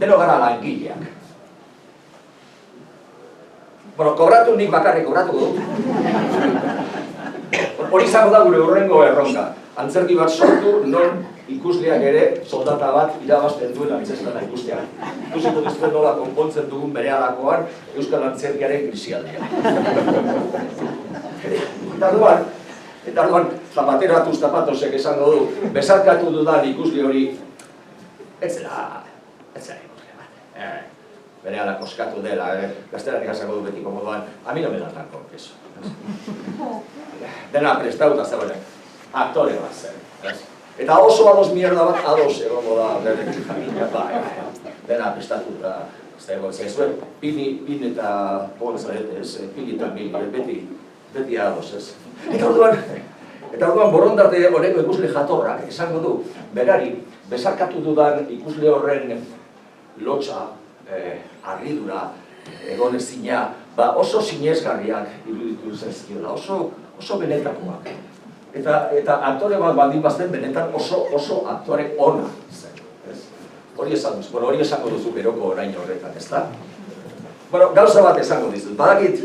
Denok gara langileak. Bueno, kobratu nik bakarrik kobratu dut. Hori izango da gure hurrengo erronka. Antzerki bat sortu, non ikusleak ere soldata bat irabazten duen antzeslana ikustean. Ikusiko duzuen nola konpontzen dugun berehalakoan Euskal Antzerkiaren krisialdea. Eta orduan, zapateratuz zapatosek esango du, besarkatu dudan ikusle hori, ez zela ikusle bat. Berehala koskatu dela, gaztelarik esango du betiko moduan, a mi no me da tan confeso. Dena prestauta zegoen, aktore bat zen. Eta oso ados mierda bat, ados egongo da, berrekin familia, dena prestatuta zegoen. Zuen, pin eta polzaretez, pin eta mil, beti ados, ez. Eta orduan borondate honeko ikusle jatorrak esango du, berari, besarkatu dudan ikusle horren lotxa, harridura, egon ezina, oso sinesgarriak iruditu zaizkiola, oso benetakoak. Eta aktore bat baldin bazten benetan oso aktore ona zen. Hori esango duzu beroko orain horretan, ezta? Bueno, gauza bat esango dizut. Badakit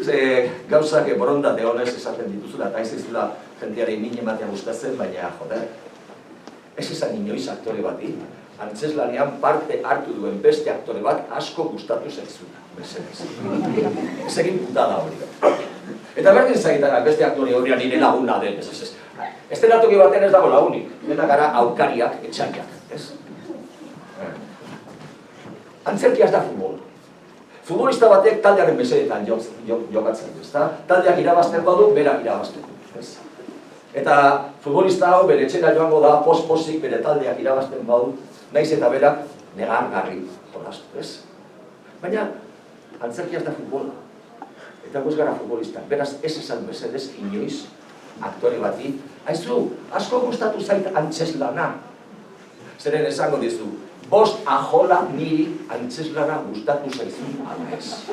gauzak borondate honez esaten dituzula, eta ez dizula jendeari min ematea gustatzen, baina, joder, ez izan inoiz aktore bati, antzeslanean parte hartu duen beste aktore bat asko gustatu zaizuna. Ez egin putada hori. Eta berdin zaitara beste aktore horian nire laguna den, ez. Estenatoki baten ez dago lagunik, dena gara aukariak, etxaiak, ez? Antzerkia ez da futbol. Futbolista batek taldearen mesedetan jokatzen du, ezta? Taldeak irabazten badu, berak irabazten du, ez? Eta futbolista hau bere etxera joango da, post-postik bere taldeak irabazten badu, naiz eta berak negargarri jolastu, ez? Baina, antzerkia ez da futbola. Eta guz gara futbolistak, beraz ez esan mesedez inoiz aktore bati. Aizu, asko gustatu zait antzeslana. Zeren esango dizu, 5 ajola niri antzeslana gustatu zaizun ala ez.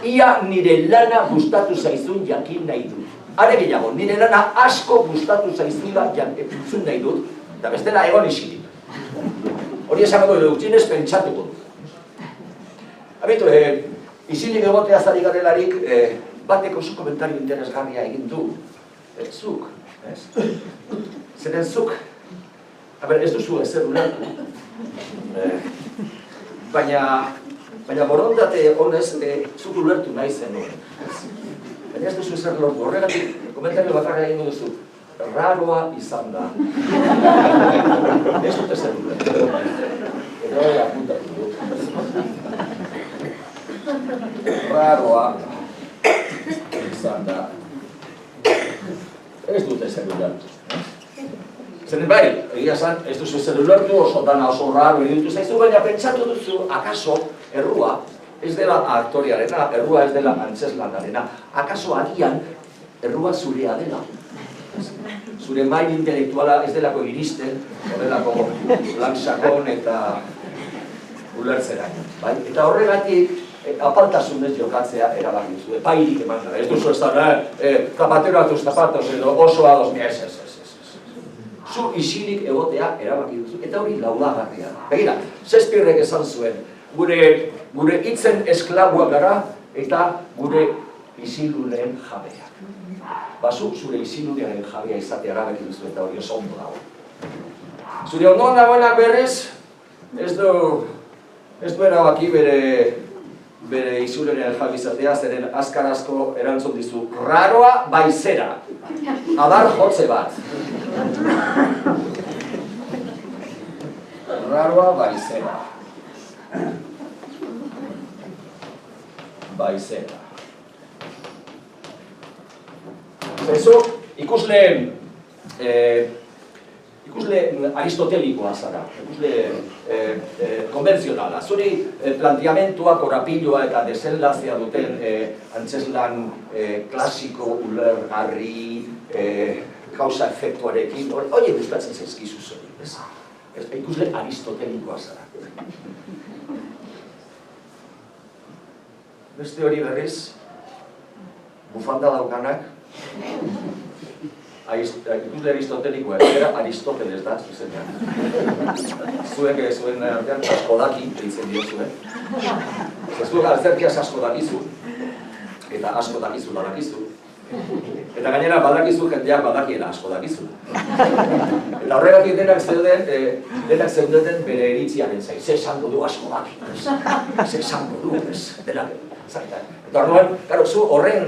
Ia nire lana gustatu zaizun jakin nahi dut. Are gehiago, nire lana asko gustatu zaizula jakin nahi dut, eta bestela egon isilik. Hori esango dugu, gutxienez pentsatuko dut. Abitu, isilik egotea zari garelarik, batek oso komentario interesgarria egin du. Zuk, ez? Zeren zuk, ez duzu ezer ulertu. Baina borondate honez, zuk ulertu nahi zenuen. Baina ez duzu ezer lortu. Horregatik, komentario bakarra egin duzu. Raroa izan da. Ez dut ezer ulertu. Eta hori apuntatu dut. Raroa izan da. Ez dut ezer ulertu. Zeren bai, egia esan, ez duzu ezer ulertu, oso dana oso raro iruditu zaizu, baina pentsatu duzu, akaso, errua, ez dela aktoriarena, errua ez dela antzeslanarena. Akaso agian, errua zurea dela. Zure mail intelektuala ez delako iristen, horrelako lan sakon eta ulertzera. Eta horregatik, apaltasunez jokatzea erabaki duzu, epairik eman gara. Ez duzu ez da, zapatero a tus zapatos edo oso ados mea ez. Zu isilik egotea erabaki duzu, eta hori laudagarria da. Begira, Shakespearek esan zuen, gure hitzen esklabuak gara eta gure isiluleen jabeak. Bazu, zure isilulearen jabea izatea erabaki duzu eta hori oso ondo dago. Zure ondoan dagoenak berriz, ez du erabaki bere isilulearen jabe izatea, zeren azkar asko erantzun dizu, raroa baizera, adar jotze bat. Raroa baizera. Baizera. Zezu, ikusle aristotelikoa zara, ikusle konbentzionala. Zuri planteamentua, korapiloa eta desenlazea duten antzeslan klasiko, ulergarri, kausa efektuarekin, hori gustatzen zaizkizu zori, ez? Ikusle aristotelikoa zara. Beste hori berriz, bufanda daukanak, ikusle aristotelikoa, era Aristoteles da, zuzenean. Zuen artean askodaki deitzen dio zuen. Zuek altzerkiaz asko dakizu, eta asko dakizu badakizu. Eta gainera badakizu jendeak badakiela asko dakizu. Eta horregatik denak zeudeten bere iritziaren zain. Ze esango du asko daki, ze esango du, denak. Eta orduan, zu horren,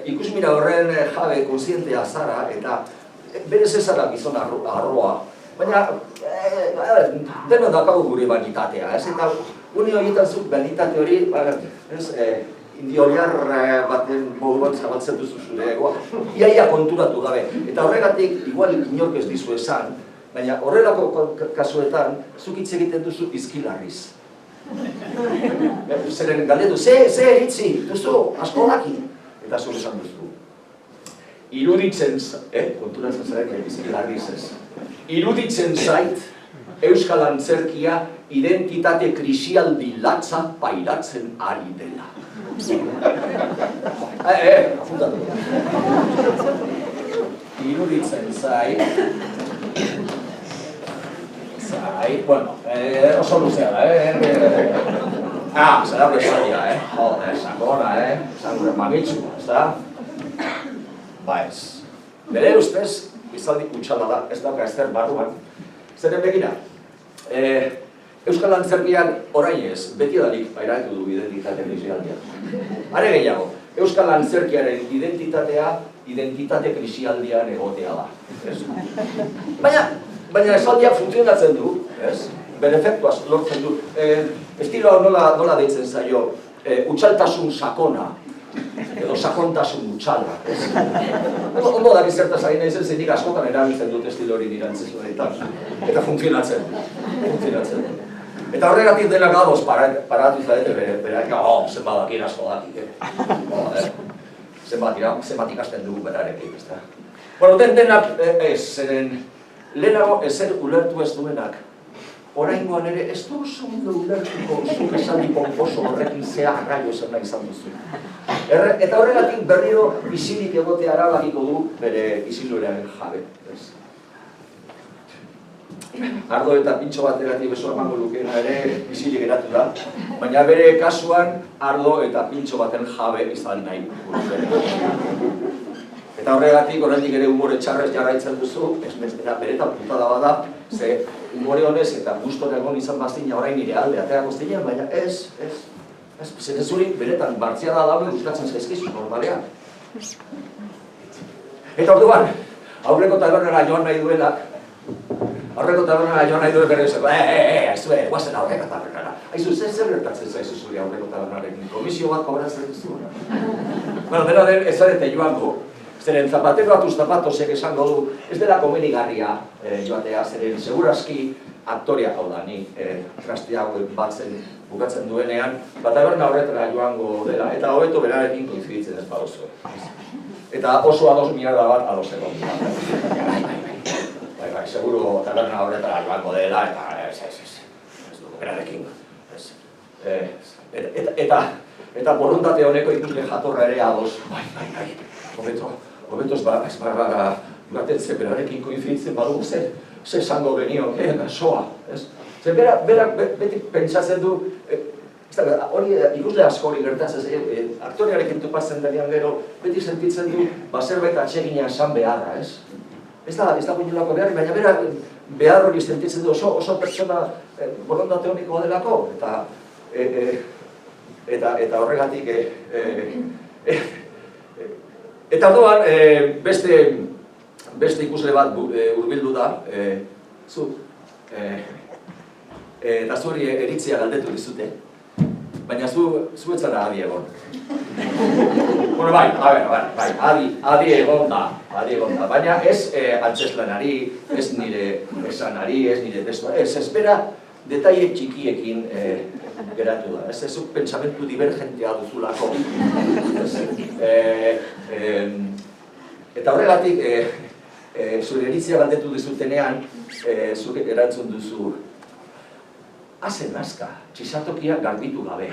ikusmira horren jabe konsientea zara, eta berez ez zara gizon arroa. Baina, denon dakago gure vanitatea, ez? Eta une horietan zuk vanitate hori, indioliar baten moduan zabaltzen duzu zure egoa, iaia konturatu gabe. Eta horregatik, igual inork ez dizu esan, baina horrelako kasuetan, zuk hitz egiten duzu izkilarriz. Zeren galdetu, ze eritzi, duzu, asko daki. Eta zure esan duzu. Iruditzen, konturatzen zaren, izkilarriz ez. Iruditzen zait, Euskal Antzerkia identitate krisialdi latza pairatzen ari dela. Apuntatu. iruditzen zait, bueno, oso luzea da, zara presaria, joder, sakona, esan gure magitxua, ez da? Ba ez. Bere ustez, izaldi kutxala da, ez dauka ezer barruan. Zeren begira, Euskal Antzerkian orain ez, beti danik pairatu du identitate krisialdia. Are gehiago, Euskal Antzerkiaren identitate krisialdian egotea da. Baina esaldiak funtzionatzen du, bere efektuaz lortzen du. Estiloa nola deitzen zaio, utxaltasun sakona, edo sakontasun utxala. Ondo da bizertaz ari nahi zen, zenik askotan erabiltzen dut estilo hori nirantzezua eta funtzionatzen du. Eta horregatik denak gadoz paratu zarete berak, zenbadak asko dakik, zenbat ikasten dugu berarekin, ez da. Bueno, denak ez, zeren lehenago ezer ulertu ez duenak, oraingoan ere ez du oso ondo ulertuko zuk esaldi ponposo horrekin zea arraio esan nahi izan duzu. Eta horregatik berriro isilik egotea erabakiko du bere isilurearen jabe. Ardo eta pintxo bateratik beso emango lukeena ere isilik geratu da, baina bere kasuan ardo eta pintxo baten jabe izan nahi. Eta horregatik oraindik ere umore txarrez jarraitzen duzu, eta beretan putada bada, ze umore honez eta gustora egon izan bazina orain nire alde aterako zinean, baina ez, zerezurik beretan bartzia da daue gustatzen zaizkizu normalean. Eta orduan, aurreko tabernara joan nahi duenak, berri zeko, aizue, guazen aurreko tabernara. Aizu, zer gertatzen zaizu zuri aurreko tabernarekin, komisio bat kobratzen duzu. Bueno, dena den ez zarete joango, zeren zapatero atuz zapatosek esango du, ez dela komenigarria joatea, zeren segurazki aktoria hau da, ni trastia hauek batzen bukatzen duenean, taberna horretara joango dela, eta hobeto berarekin koinziditzen ez baduzu. Eta oso ados mierda bat ados egon. Bai, seguro taberna horretara joango dela, eta ez dugu berarekin. Eta borondate honeko ikusle jatorra ere ados, bai, hobeto ez bagara joaten ze berarekin koinziditzen badugu zer esango genio, soa. Berak beti pentsatzen du, hori ikusle asko hori gertatzen, aktorearekin tupatzen denean gero, beti sentitzen du, zerbait atsegina esan beharra, ez? Ez da guinolako beharri, baina berak behar hori sentitzen du oso pertsona borondate honikoa delako, eta horregatik, eta orduan, beste ikusle bat hurbildu da, eta zuri eritzia galdetu dizute, baina zu ez zara adi egon. Bueno, bai, adi egon da, baina ez antzeslanari, ez nire esanari, ez nire testua, ez espera detaile txikiekin geratu da, ez zuk pentsamentu divergentea duzulako. Eta horregatik, zure eritzia galdetu dizutenean, zuk erantzun duzu, hazen nazka, txisatokia garbitu gabe.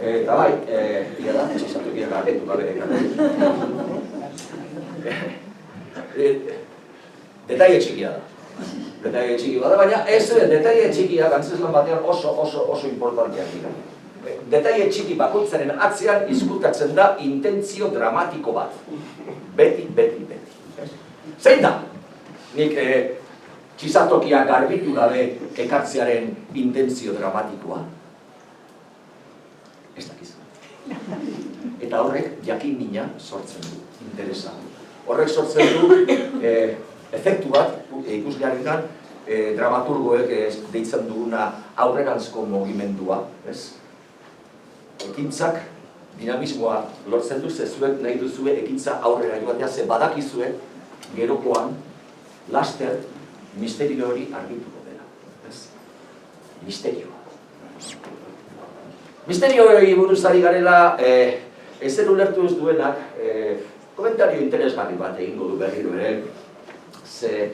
Eta bai, ia da, txisatokia garbitu gabe. Detaile txikia da. Baina ez detaile txikia antzeslan batean oso importanteak dira. Detaile txiki bakoitzaren atzean izkutatzen da intentzio dramatiko bat. Beti. Zein da? Nik txisatokia garbitu gabe ekartzearen intentzio dramatikoa. Ez dakizu. Eta horrek jakin-mina sortzen du, interesa. Horrek sortzen du efektu bat ikuslearengan dramaturgoek deitzen duguna aurrerantzko mugimendua. Ekintzak dinamismoa lortzen du, zuek nahi duzue ekintza aurrera joatea, ze badakizue gerokoan laster misterio hori argituko dela. Misterioa. Misterio hori buruz ari garela, ezer ulertu ez duenak, komentario interesgarri bat egingo du berriro ere, ze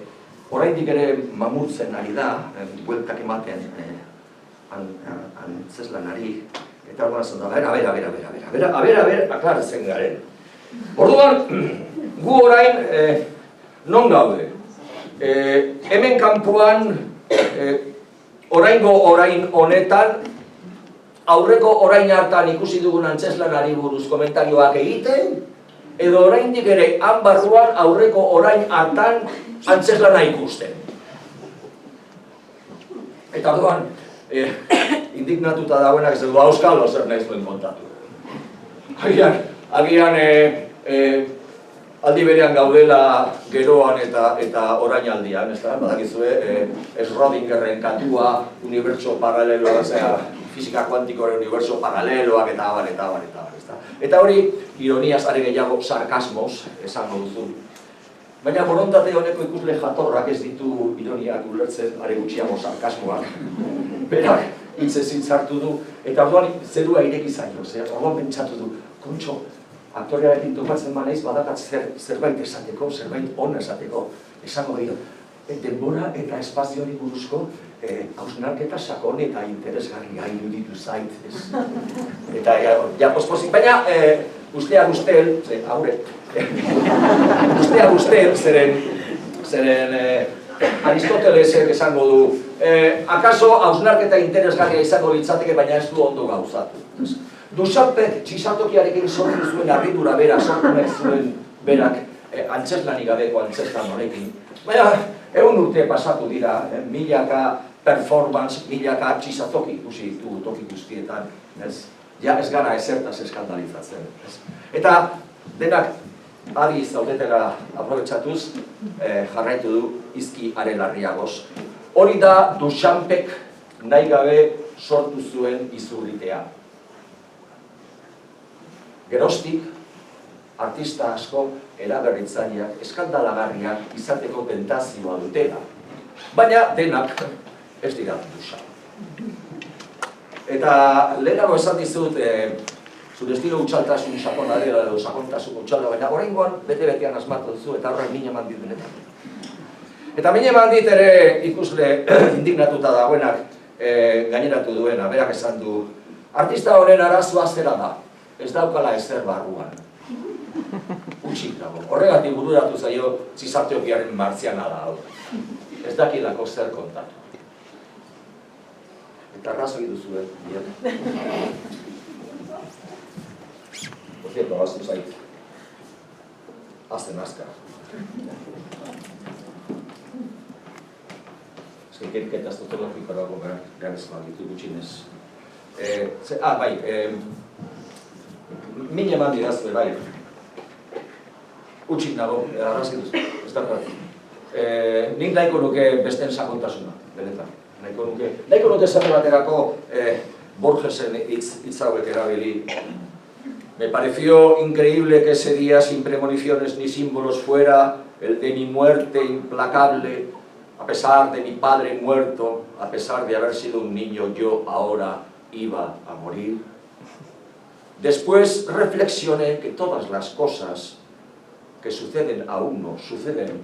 oraindik ere mamurtzen ari da, bueltak ematen antzeslanari, Eta orduan zen da, aklaratzen garen. Orduan, gu orain, non gaude? Hemen kanpoan, orain honetan, aurreko orain hartan ikusi dugun antzeslanari buruz komentarioak egiten, edo oraindik ere han barruan aurreko orain hartan antzeslana ikusten. Eta orduan, indignatuta dagoenak ez du auskalo zer nahi zuen kontatu. Agian aldi berean gaudela geroan eta orain aldian, ez da? Badakizue, Schrödingerren katua, unibertso paraleloa, fisika kuantikoren unibertso paraleloak eta abar, ez da? Eta hori, ironiaz are gehiago sarkasmoz esango duzu. Baina borontate honeko ikusle jatorrak ez ditu ironiak ulertzen, are gutxiago sarkasmoak. Berak hitzez hitz hartu du, eta orduan zerua ireki zaio, orduan pentsatu du, kontxo, aktorearekin topatzen manaiz badakat zerbait esateko, zerbait ona esateko, esango dira. Denbora eta espazioari buruzko hausnarketa sakon eta interesgarria iruditu zait. Eta ja pospozik, baina ustea guztel, zeren Aristotelesek esango du, akaso hausnarketa interesgarria izango litzateke, baina ez du ondo gauzatu. Duchampek txisatokiarekin sortu zuen harridura bera, sortu nahi zuen berak antzeslanik gabeko antzeslan honekin. Baina, 100 urte pasatu dira, milaka performance, milaka txisatoki ikusi ditugu toki guztietan. Ja ez gara ezertaz eskandalizatzen. Eta denak adi zaudetela aprobetxatuz jarraitu du izki arelarriagoz. Hori da Duchampek nahi gabe sortu zuen izurritea. Geroztik, artista asko eraberritzaileak, eskandalagarriak izateko tentazioa dutela. Baina denak ez dira Duchamp. Eta lehenago esan dizut, zure estilo utxaltasun sakona dela edo sakontasun utxalda, baina oraingoan bete-betean asmatu duzu eta horrek min eman dit benetan. Eta min eman dit ere ikusle indignatuta dagoenak gaineratu duena, berak esan du, artista honen arazoa zera da. Ez daukala ezer barruan. Utxik dago. Horregatik bururatu zaio zizarteokiaren martziana da hau. Ez dakilako zer kontatu. Eta arrazoi duzu, Por cierto, aztu zait. Azten azkar. Ez que ikerketa aztotologiko dago garezkoa ditu gutxinez. Bai, min eman didazue, bai. Utxik nago, arrazki duzu, ez dakat. Nik nahiko nuke besten sakontasuna, benetan. Nahiko nuke zer baterako Borgesen hitz hauek erabili. Me pareció increíble que ese día sin premoniciones ni símbolos fuera el de mi muerte implacable, a pesar de mi padre muerto, a pesar de haber sido un niño, yo ahora iba a morir. Después reflexioné que todas las cosas que suceden a uno suceden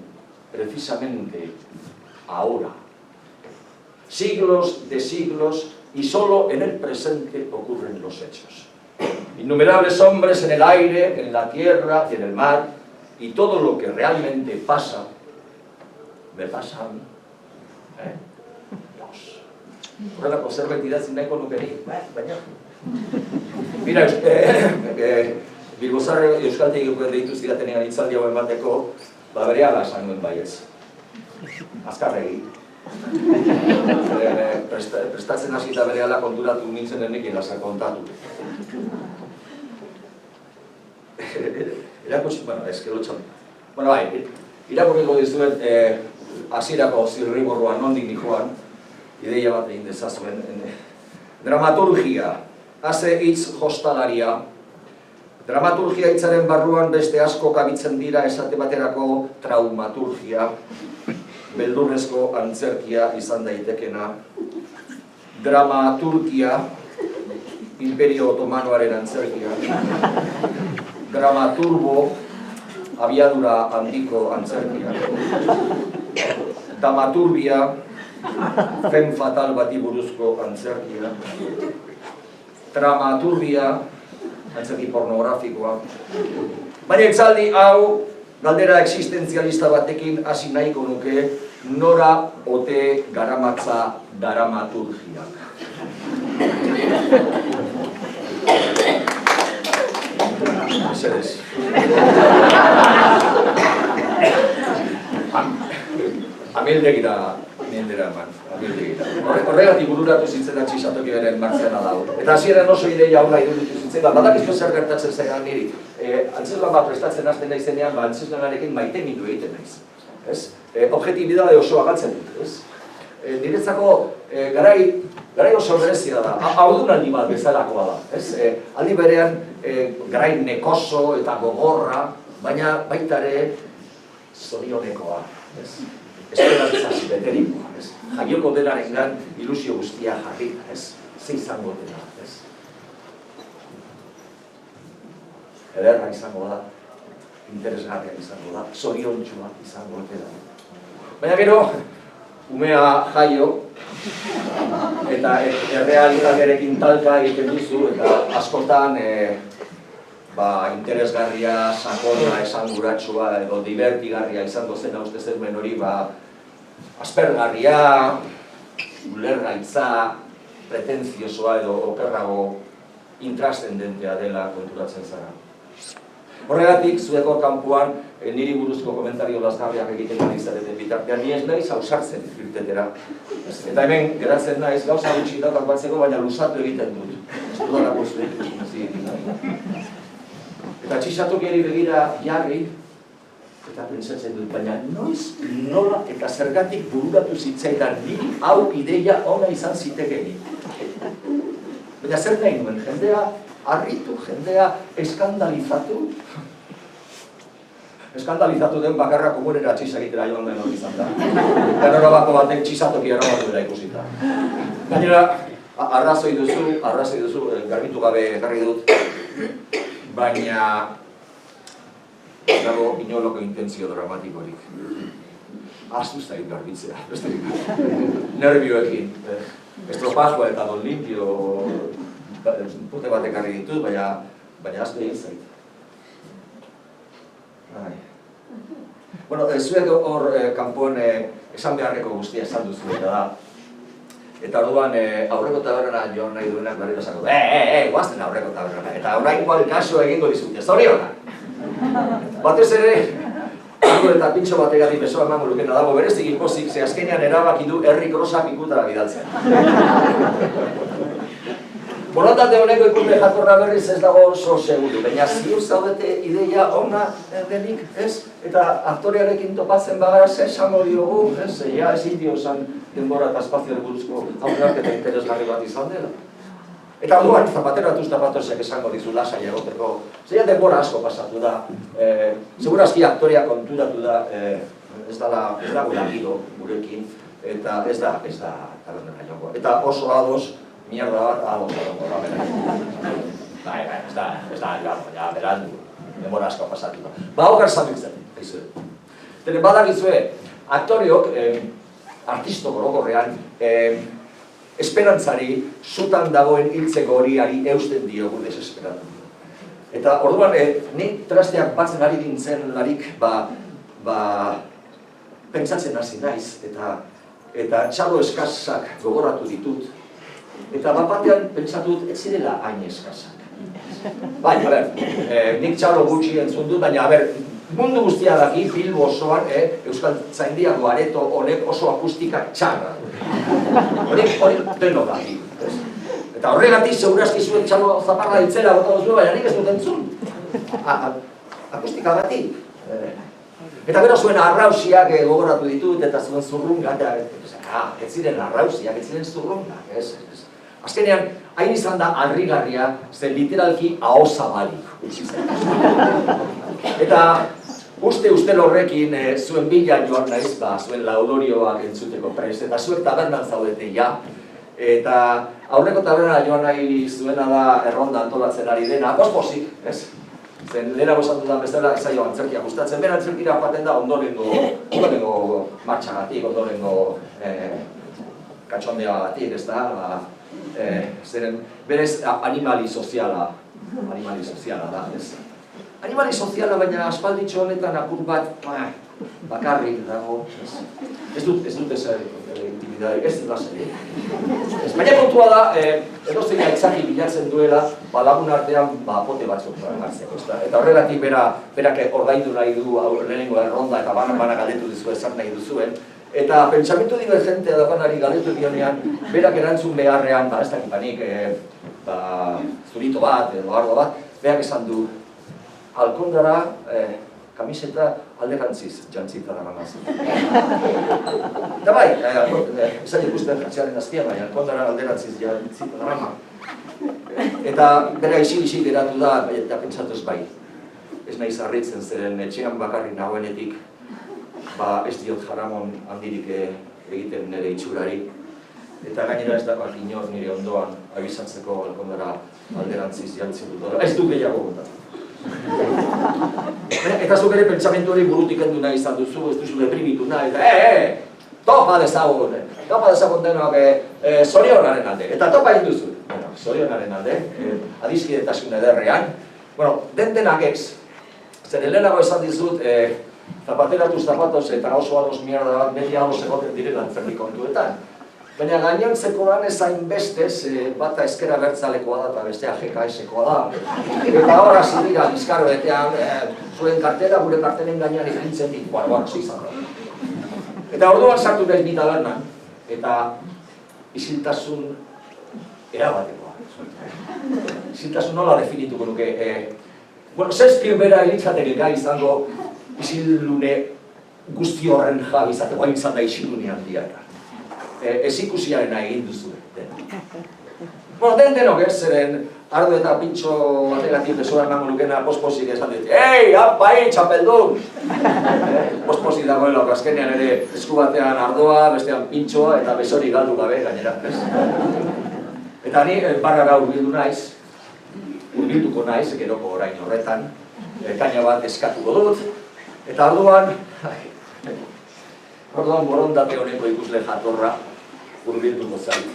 precisamente ahora. Siglos de siglos y solo en el presente ocurren los hechos. Innumerables hombres en el aire, en la tierra y en el mar, y todo lo que realmente pasa, me pasa a mí. Dios. Horrelako zerbait idatzen nahiko nukerik, baina. Mira, Bilbozarre euskaltegiko deitu ziratenean hitzaldi hauen bateko, berehala esan nuen baiez. Azkarregi. Prestatzen hasita berehala konturatu nintzen enekin lasa kontatu. Erakutsi, bueno, eskelotxan. Bueno, bai, irakurriko dizuet hasierako zirriborroan nondik nijoan, ideia bat egin dezazuen. Dramaturgia, haze hitz jostalaria. Dramaturgia hitzaren barruan beste asko kabitzen dira esate baterako traumaturgia, beldurrezko antzerkia izan daitekena. Dramaturgia, Imperio Otomanoaren antzerkia. Dramaturgo, abiadura handiko antzerkia. Dramaturgia, fem fatal bati buruzko antzerkia. dramaturgia, antzerki pornografikoa. Baina etzaldi hau, galdera existentzialista batekin hasi nahiko nuke, nora ote garamatza dramaturgiak. Mesedez. Amildegira eman. Horregatik bururatu zitzen txisatoki beren martziana dago. Eta hasieran oso ideia hau nahi dutu zitzen, badakizu zer gertatzen zaidan niri. Antzeslan bat prestatzen hasten naizenean, antzeslanarekin maite mindu egiten naiz. Objetibidade osoa galtzen dut. Niretzako garai oso berezia da, haudunaldi bat bezalakoa da. Aldi berean garai nekoso eta gogorra, baina baita ere zorionekoa. Esperantzaz beterikoa. Jaioko denarengan ilusio guztia jarri, ze izango dena. Ederra izango da, interesgarria izango da, zoriontsua izango dena. Baina gero, umea jaio, eta errealitatearekin talka egiten duzu, eta askotan interesgarria, sakona, esanguratsua edo divertigarria izango zena uste zenuen hori aspergarria, ulergaitza, pretenziosoa edo okerrago intrascendentea dela konturatzen zara. Horregatik, zueko kanpoan niri buruzko komentario lazgarriak egiten ari zareten bitartean, ni ez naiz ausartzen irtetera. Eta hemen geratzen naiz gauza gutxi daukat batzeko, baina luzatu egiten dut. Ez dudalako zuen. Eta txisatokiari begira jarri, eta pentsatzen dut, baina noiz, nola eta zergatik bururatu zitzaidan niri hau ideia ona izan zitekenik. Baina zer nahi nuen, jendea harritu, jendea eskandalizatu. Eskandalizatu den bakarra komunera txisagitera joan den hori izan da. Ganora bako batek txisatoki errabatu dela ikusita. Gainera, arrazoi duzu, garbitu gabe ekarri dut. Baina dago inoloko intentzio dramatikorik. Aztu zait garbitzea, besterik. Nervioekin. Estropajoa eta don limpio pute batek harri ditut, baina aztu egin zait. Bueno, zuek hor kanpoan esan beharreko guztia esan duzu eta da. Eta orduan aurreko tabernara joan nahi duenak berriro esako, guazten aurreko tabernara. Eta oraingoan kaso egingo dizute, zorionak! Batez ere, argo eta pintxo bategari besoa emango lukena dago berezik inpozik, ze azkenean erabaki du herri krosak ikutara bidaltzen. Borontate honeko ikurme jatorra berriz ez dago oso seguru, baina ziur zaudete ideia ona denik, ez? Eta aktorearekin topatzen bagara ze esango diogu, ez? Ja, ezin dio esan denbora eta espazioari buruzko aurreraketa interesgarri bat izan dela. Eta orduan, zapateratuz zapatosek esango dizu lasai egoteko, zeia denbora asko pasatu da, segurazki aktorea konturatu da, ez dago lagido gurekin, eta ez da tabernera joango. Eta oso ados, mierda bat, ados dago ez da, berandu, denbora asko pasatu da. Okar zabiltzen, Tene badakizue, aktoreok, artisto gorokorrean, esperantzari, zutan dagoen hiltzeko horiari eusten diogu desesperatu. Eta orduan, nik trasteak batzen ari dintzen larik, pentsatzen hasi naiz, eta txalo eskasak gogoratu ditut, eta batean pentsatut ez zirela hain eskasak. Bai, nik txalo gutxi entzun dut, baina, mundu guztia daki, Bilbo osoan, Euskal Zaindiako areto honek oso akustika txarra. Hori deno daki. Eta horregatik, segurazki zuen txalo zaparra ditzela gota duzu, baina nik ez dut entzun. Akustika bati. Eta gero zuen arrausiak gogoratu ditut, eta zuen zurrungak, ez ziren arrausiak, ez ziren zurrungak. Azkenean, hain izan da harrigarria, zen literalki ahozabalik. Eta uste horrekin zuen bila joan naiz, zuen laudorioak entzuteko prest, eta zuek tabernan zaudete ja. Eta aurreko taberna joan nahi zuena da erronda antolatzen ari dena, pospozik, ez? Zen lehena gozatu da bezala zaio antzerkia gustatzen, bera antzerkira joaten da ondorengo martxagatik, ondorengo katxondeagatik, ez da? Zeren, berez animali soziala da, ez? Animali soziala, baina aspalditxo honetan apur bat bakarrik dago, ez dut ezer intimidade, ez dut laseri. Baina kontua da, edozein aitzaki bilatzen duela, lagun artean pote batzuk hartzeko, eta horregatik berak ordaindu nahi du lehenengo erronda eta banan galdetu dizu ezer nahi duzuen, eta pentsamentu divergentea dagoenari galdetu dionean, berak erantzun beharrean, ez dakipanik, zurito bat edo ardo bat, berak esan du, Alkondara kamiseta alderantziz jantzita da mamaz. Eta bai, esan ikusten jatzearen aztia, baina Alkondara alderantziz jantzita da mama. Eta bera isi geratu da, eta pentsatuz bai. Ez nahi zarritzen zeren etxean bakarrik nagoenetik, ez diot jaramon handirik egiten nire itxurari. Eta gainera ez dagoak inor nire ondoan abizatzeko Alkondara alderantziz jantzita dut. Ez du gehiago guntatu. Eta zuk ere pentsamentu hori burutik endu nahi izan duzu, ez duzu deprimitu nahi, eta topa dezagun denok zorionaren alde, eta topa egin duzu. Zorionaren alde, adiskidetasun ederrean, denak ez, zer helenago esan dizut, zapateratuz zapatos eta oso ados mierda bat media ados egoten direla enfermi kontuetan. Baina gainontzeko lan ezain bestez, bata ezkera bertzalekoa da eta bestea GKS-ekoa da. Eta hor hasi dira bizkarbetean, zuen kartela, gure kartelen gainean ikintzen dit, izan da. Eta orduan sartu nahi nita bernan, eta isiltasun erabatekoa. Isiltasun nola definituko nuke. Zespien bera elitzatek gai izango isillune guzti horren jabi izateko, hain izan da isillune handia. Ez ikusiaren egin duzu. Denok ez, zeren ardo eta pintxo ateratik besora emango lukena posposik esan dut. Ei, apai, txapeldun! Posposik dagoela, azkenean ere esku batean ardoa, bestean pintxoa eta besori galdu gabe gainera. Eta ni barrara hurbilduko naiz, geroko orain horretan, kaina bat eskatuko dut, eta orduan borondate honeko ikusle jatorra hurbilduko zait,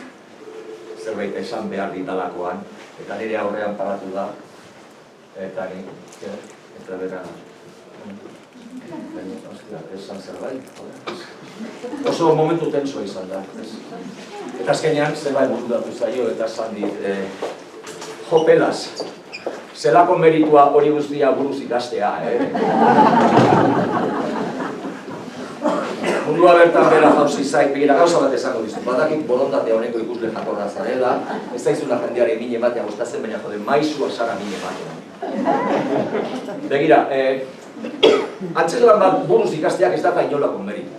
zerbait esan behar ditalakoan, eta nire aurrean paratu da, eta ni, eta bera, esan zerbait, oso momentu tensoa izan da, eta azkenean zerbait burudatu zaio eta esan dit, jopelaz, zelako meritua hori guztia buruz ikastea, Mundua bertan bera jauzi zait, begira gauza bat esango dizut, badakit borondate honeko ikusle jatorra zarela, ez daizuna jendeari mine batea gustatzen, baina jode, maizua zara mine batea. Begira, antzeslan bat buruz ikasteak ez daka inolako meritu.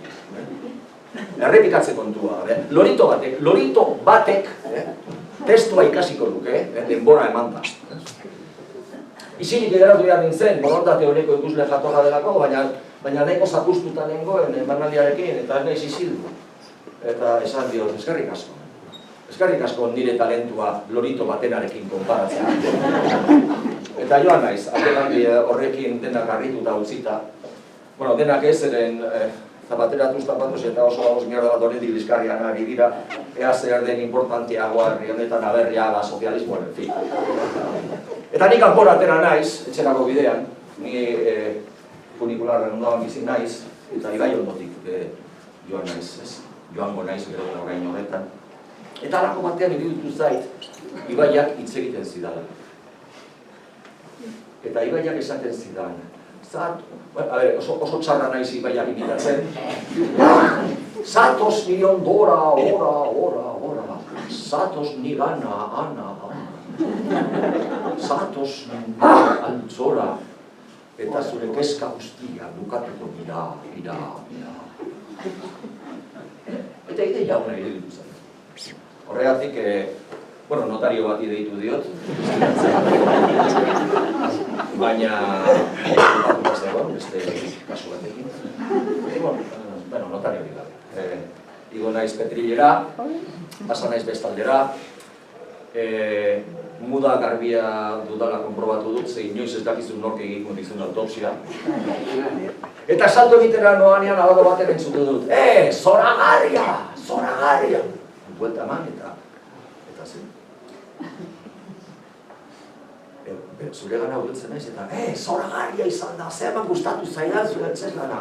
Errepikatze kontua, lorito batek testua ikasiko duke, denbora eman da. Isilik egeratu behar nintzen, borondate honeko ikusle jatorra delako, baina nahiko zapustuta nengoen emanaldiarekin, eta ez nahiz isildu. Eta esan diot, eskerrik asko. Eskerrik asko nire talentua lorito batenarekin konparatzea. Eta joan naiz, adelandi horrekin denak harrituta utzita. Denak ez eren zapateratuz zapatos eta oso mierda bat honetik liskarrian ari dira, ea zer den importanteagoa herri honetan aberriaga, sozialismoan, en fin. Eta nik kanpora atera naiz, etxerako bidean, ni funikularren ondoan bizi naiz, eta ibai ondotik joan naiz, joango naiz gero orain horretan. Eta alako batean iruditu zait, ibaiak hitz egiten zidala. Eta ibaiak esaten zidan, oso txarra naiz ibaiak imitatzen, Satos ni ondora, ora, satos ni gana, ana, satos ni altzora, eta zure kezka guztia bukatuko dira. Eta ideia hona iruditu zen. Horregatik, notario bat ideitu diot, baina batuaz dagoen, beste kasu batekin. Notario dira. Igo naiz Petrilera, pasa naiz bestaldera, muda garbia dudala konprobatu dut, ze inoiz ez dakizun nork egiko dizun autopsia. Eta salto egitera noanean abago baten entzute dut, zoragarria! Buelta eman eta zen. zure gana hurbiltzen naiz eta, zoragarria izan da, zer eman gustatu zaidan zure antzezlana.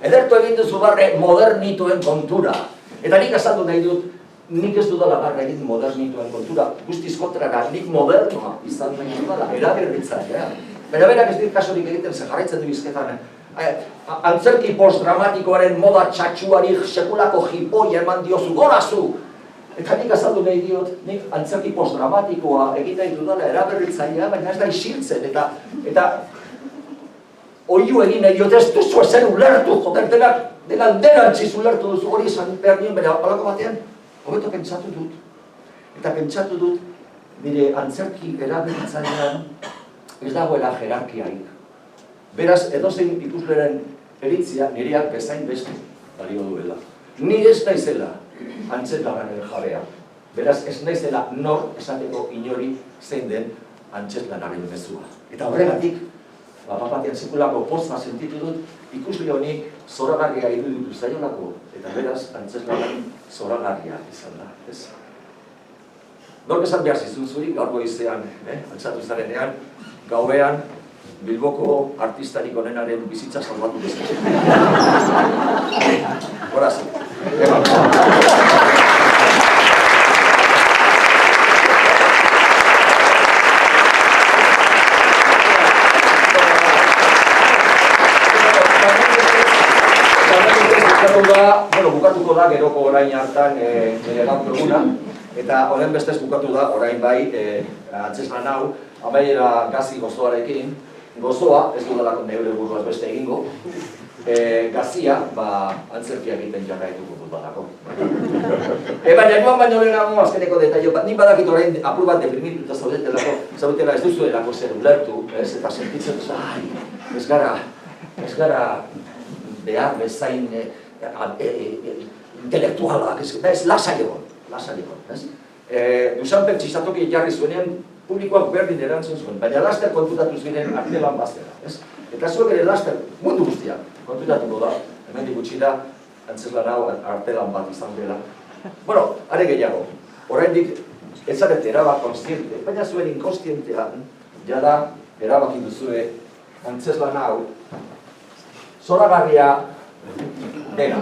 Edertu egin duzu barre modernituen kontura. Eta nik azaldu nahi dut, nik ez dudala barre egin modernituen kontura. Guztiz kontrara, nik modernoa izan nahi dudala, eraberritzailea. Berak ez dit kasurik egiten, ze jarraitzen du bizketan. Antzerki postdramatikoaren moda txatxuari sekulako jipoia eman diozu, gorazu! Eta nik azaldu nahi diot, nik antzerki postdramatikoa egiten dudala eraberritzailea, baina ez da isiltzen, eta oiu egin nahi diot, ez duzu ezer ulertu, joder, denantziz ulertu duzu, hori esan behar nien, bera, halako batean, hobeto pentsatu dut. Eta pentsatu dut, nire antzerki eraberritzailean ez dagoela jerarkiaik. Beraz, edozein ikusleren eritzia nireak bezain beste balio duela. Ni ez naizela antzezlanaren jabea. Beraz, ez naizela nor esateko inori zein den antzezlanaren mezua. Eta horregatik, bapatean sekulako poza sentitu dut, ikusle honi zoragarria iruditu zaiolako, eta beraz, antzezlanaren zoragarria izan da. Nork esan behar zizun zuri, gaur goizean, altzatu zarenean, gauean, Bilboko artistarik onenaren bizitza salbatu bezala. Horaz. Bukatuko da, geroko orain hartan gaur eguna, eta horren bestez bukatu da, orain bai, antzezlan hau, amaiera gazi gozoarekin, gozoa, ez dudalako neure buruaz beste egingo, gazia, antzerkia egiten jarraituko dudalako. Baina joan baino lehenago azkeneko detailo, nik badakit orain apur bat deprimituta zaudetela ez duzuelako zer ulertu, eta sentitzen duzu, ez gara behar bezain intelektualak, ez lasai egon, Dusanper txizatoki jarri zuenean, publikoak berdin erantzun zuen, baina laster kontutatu ziren artelan baztera, Eta zuek ere laster mundu guztiak kontutatuko da, hemen gutxi da, antzezlan hau artelan bat izan dela. Bueno, are gehiago, oraindik ez zarete erabat konstiente, baina zuen inkonstientean, jada erabaki duzue antzezlan hau zoragarria dena.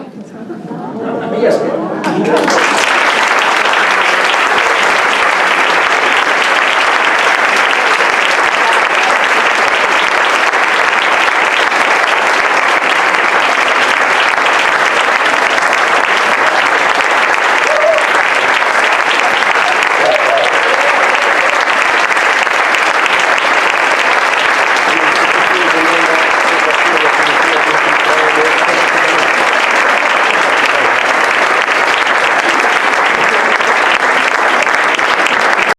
Mila esker.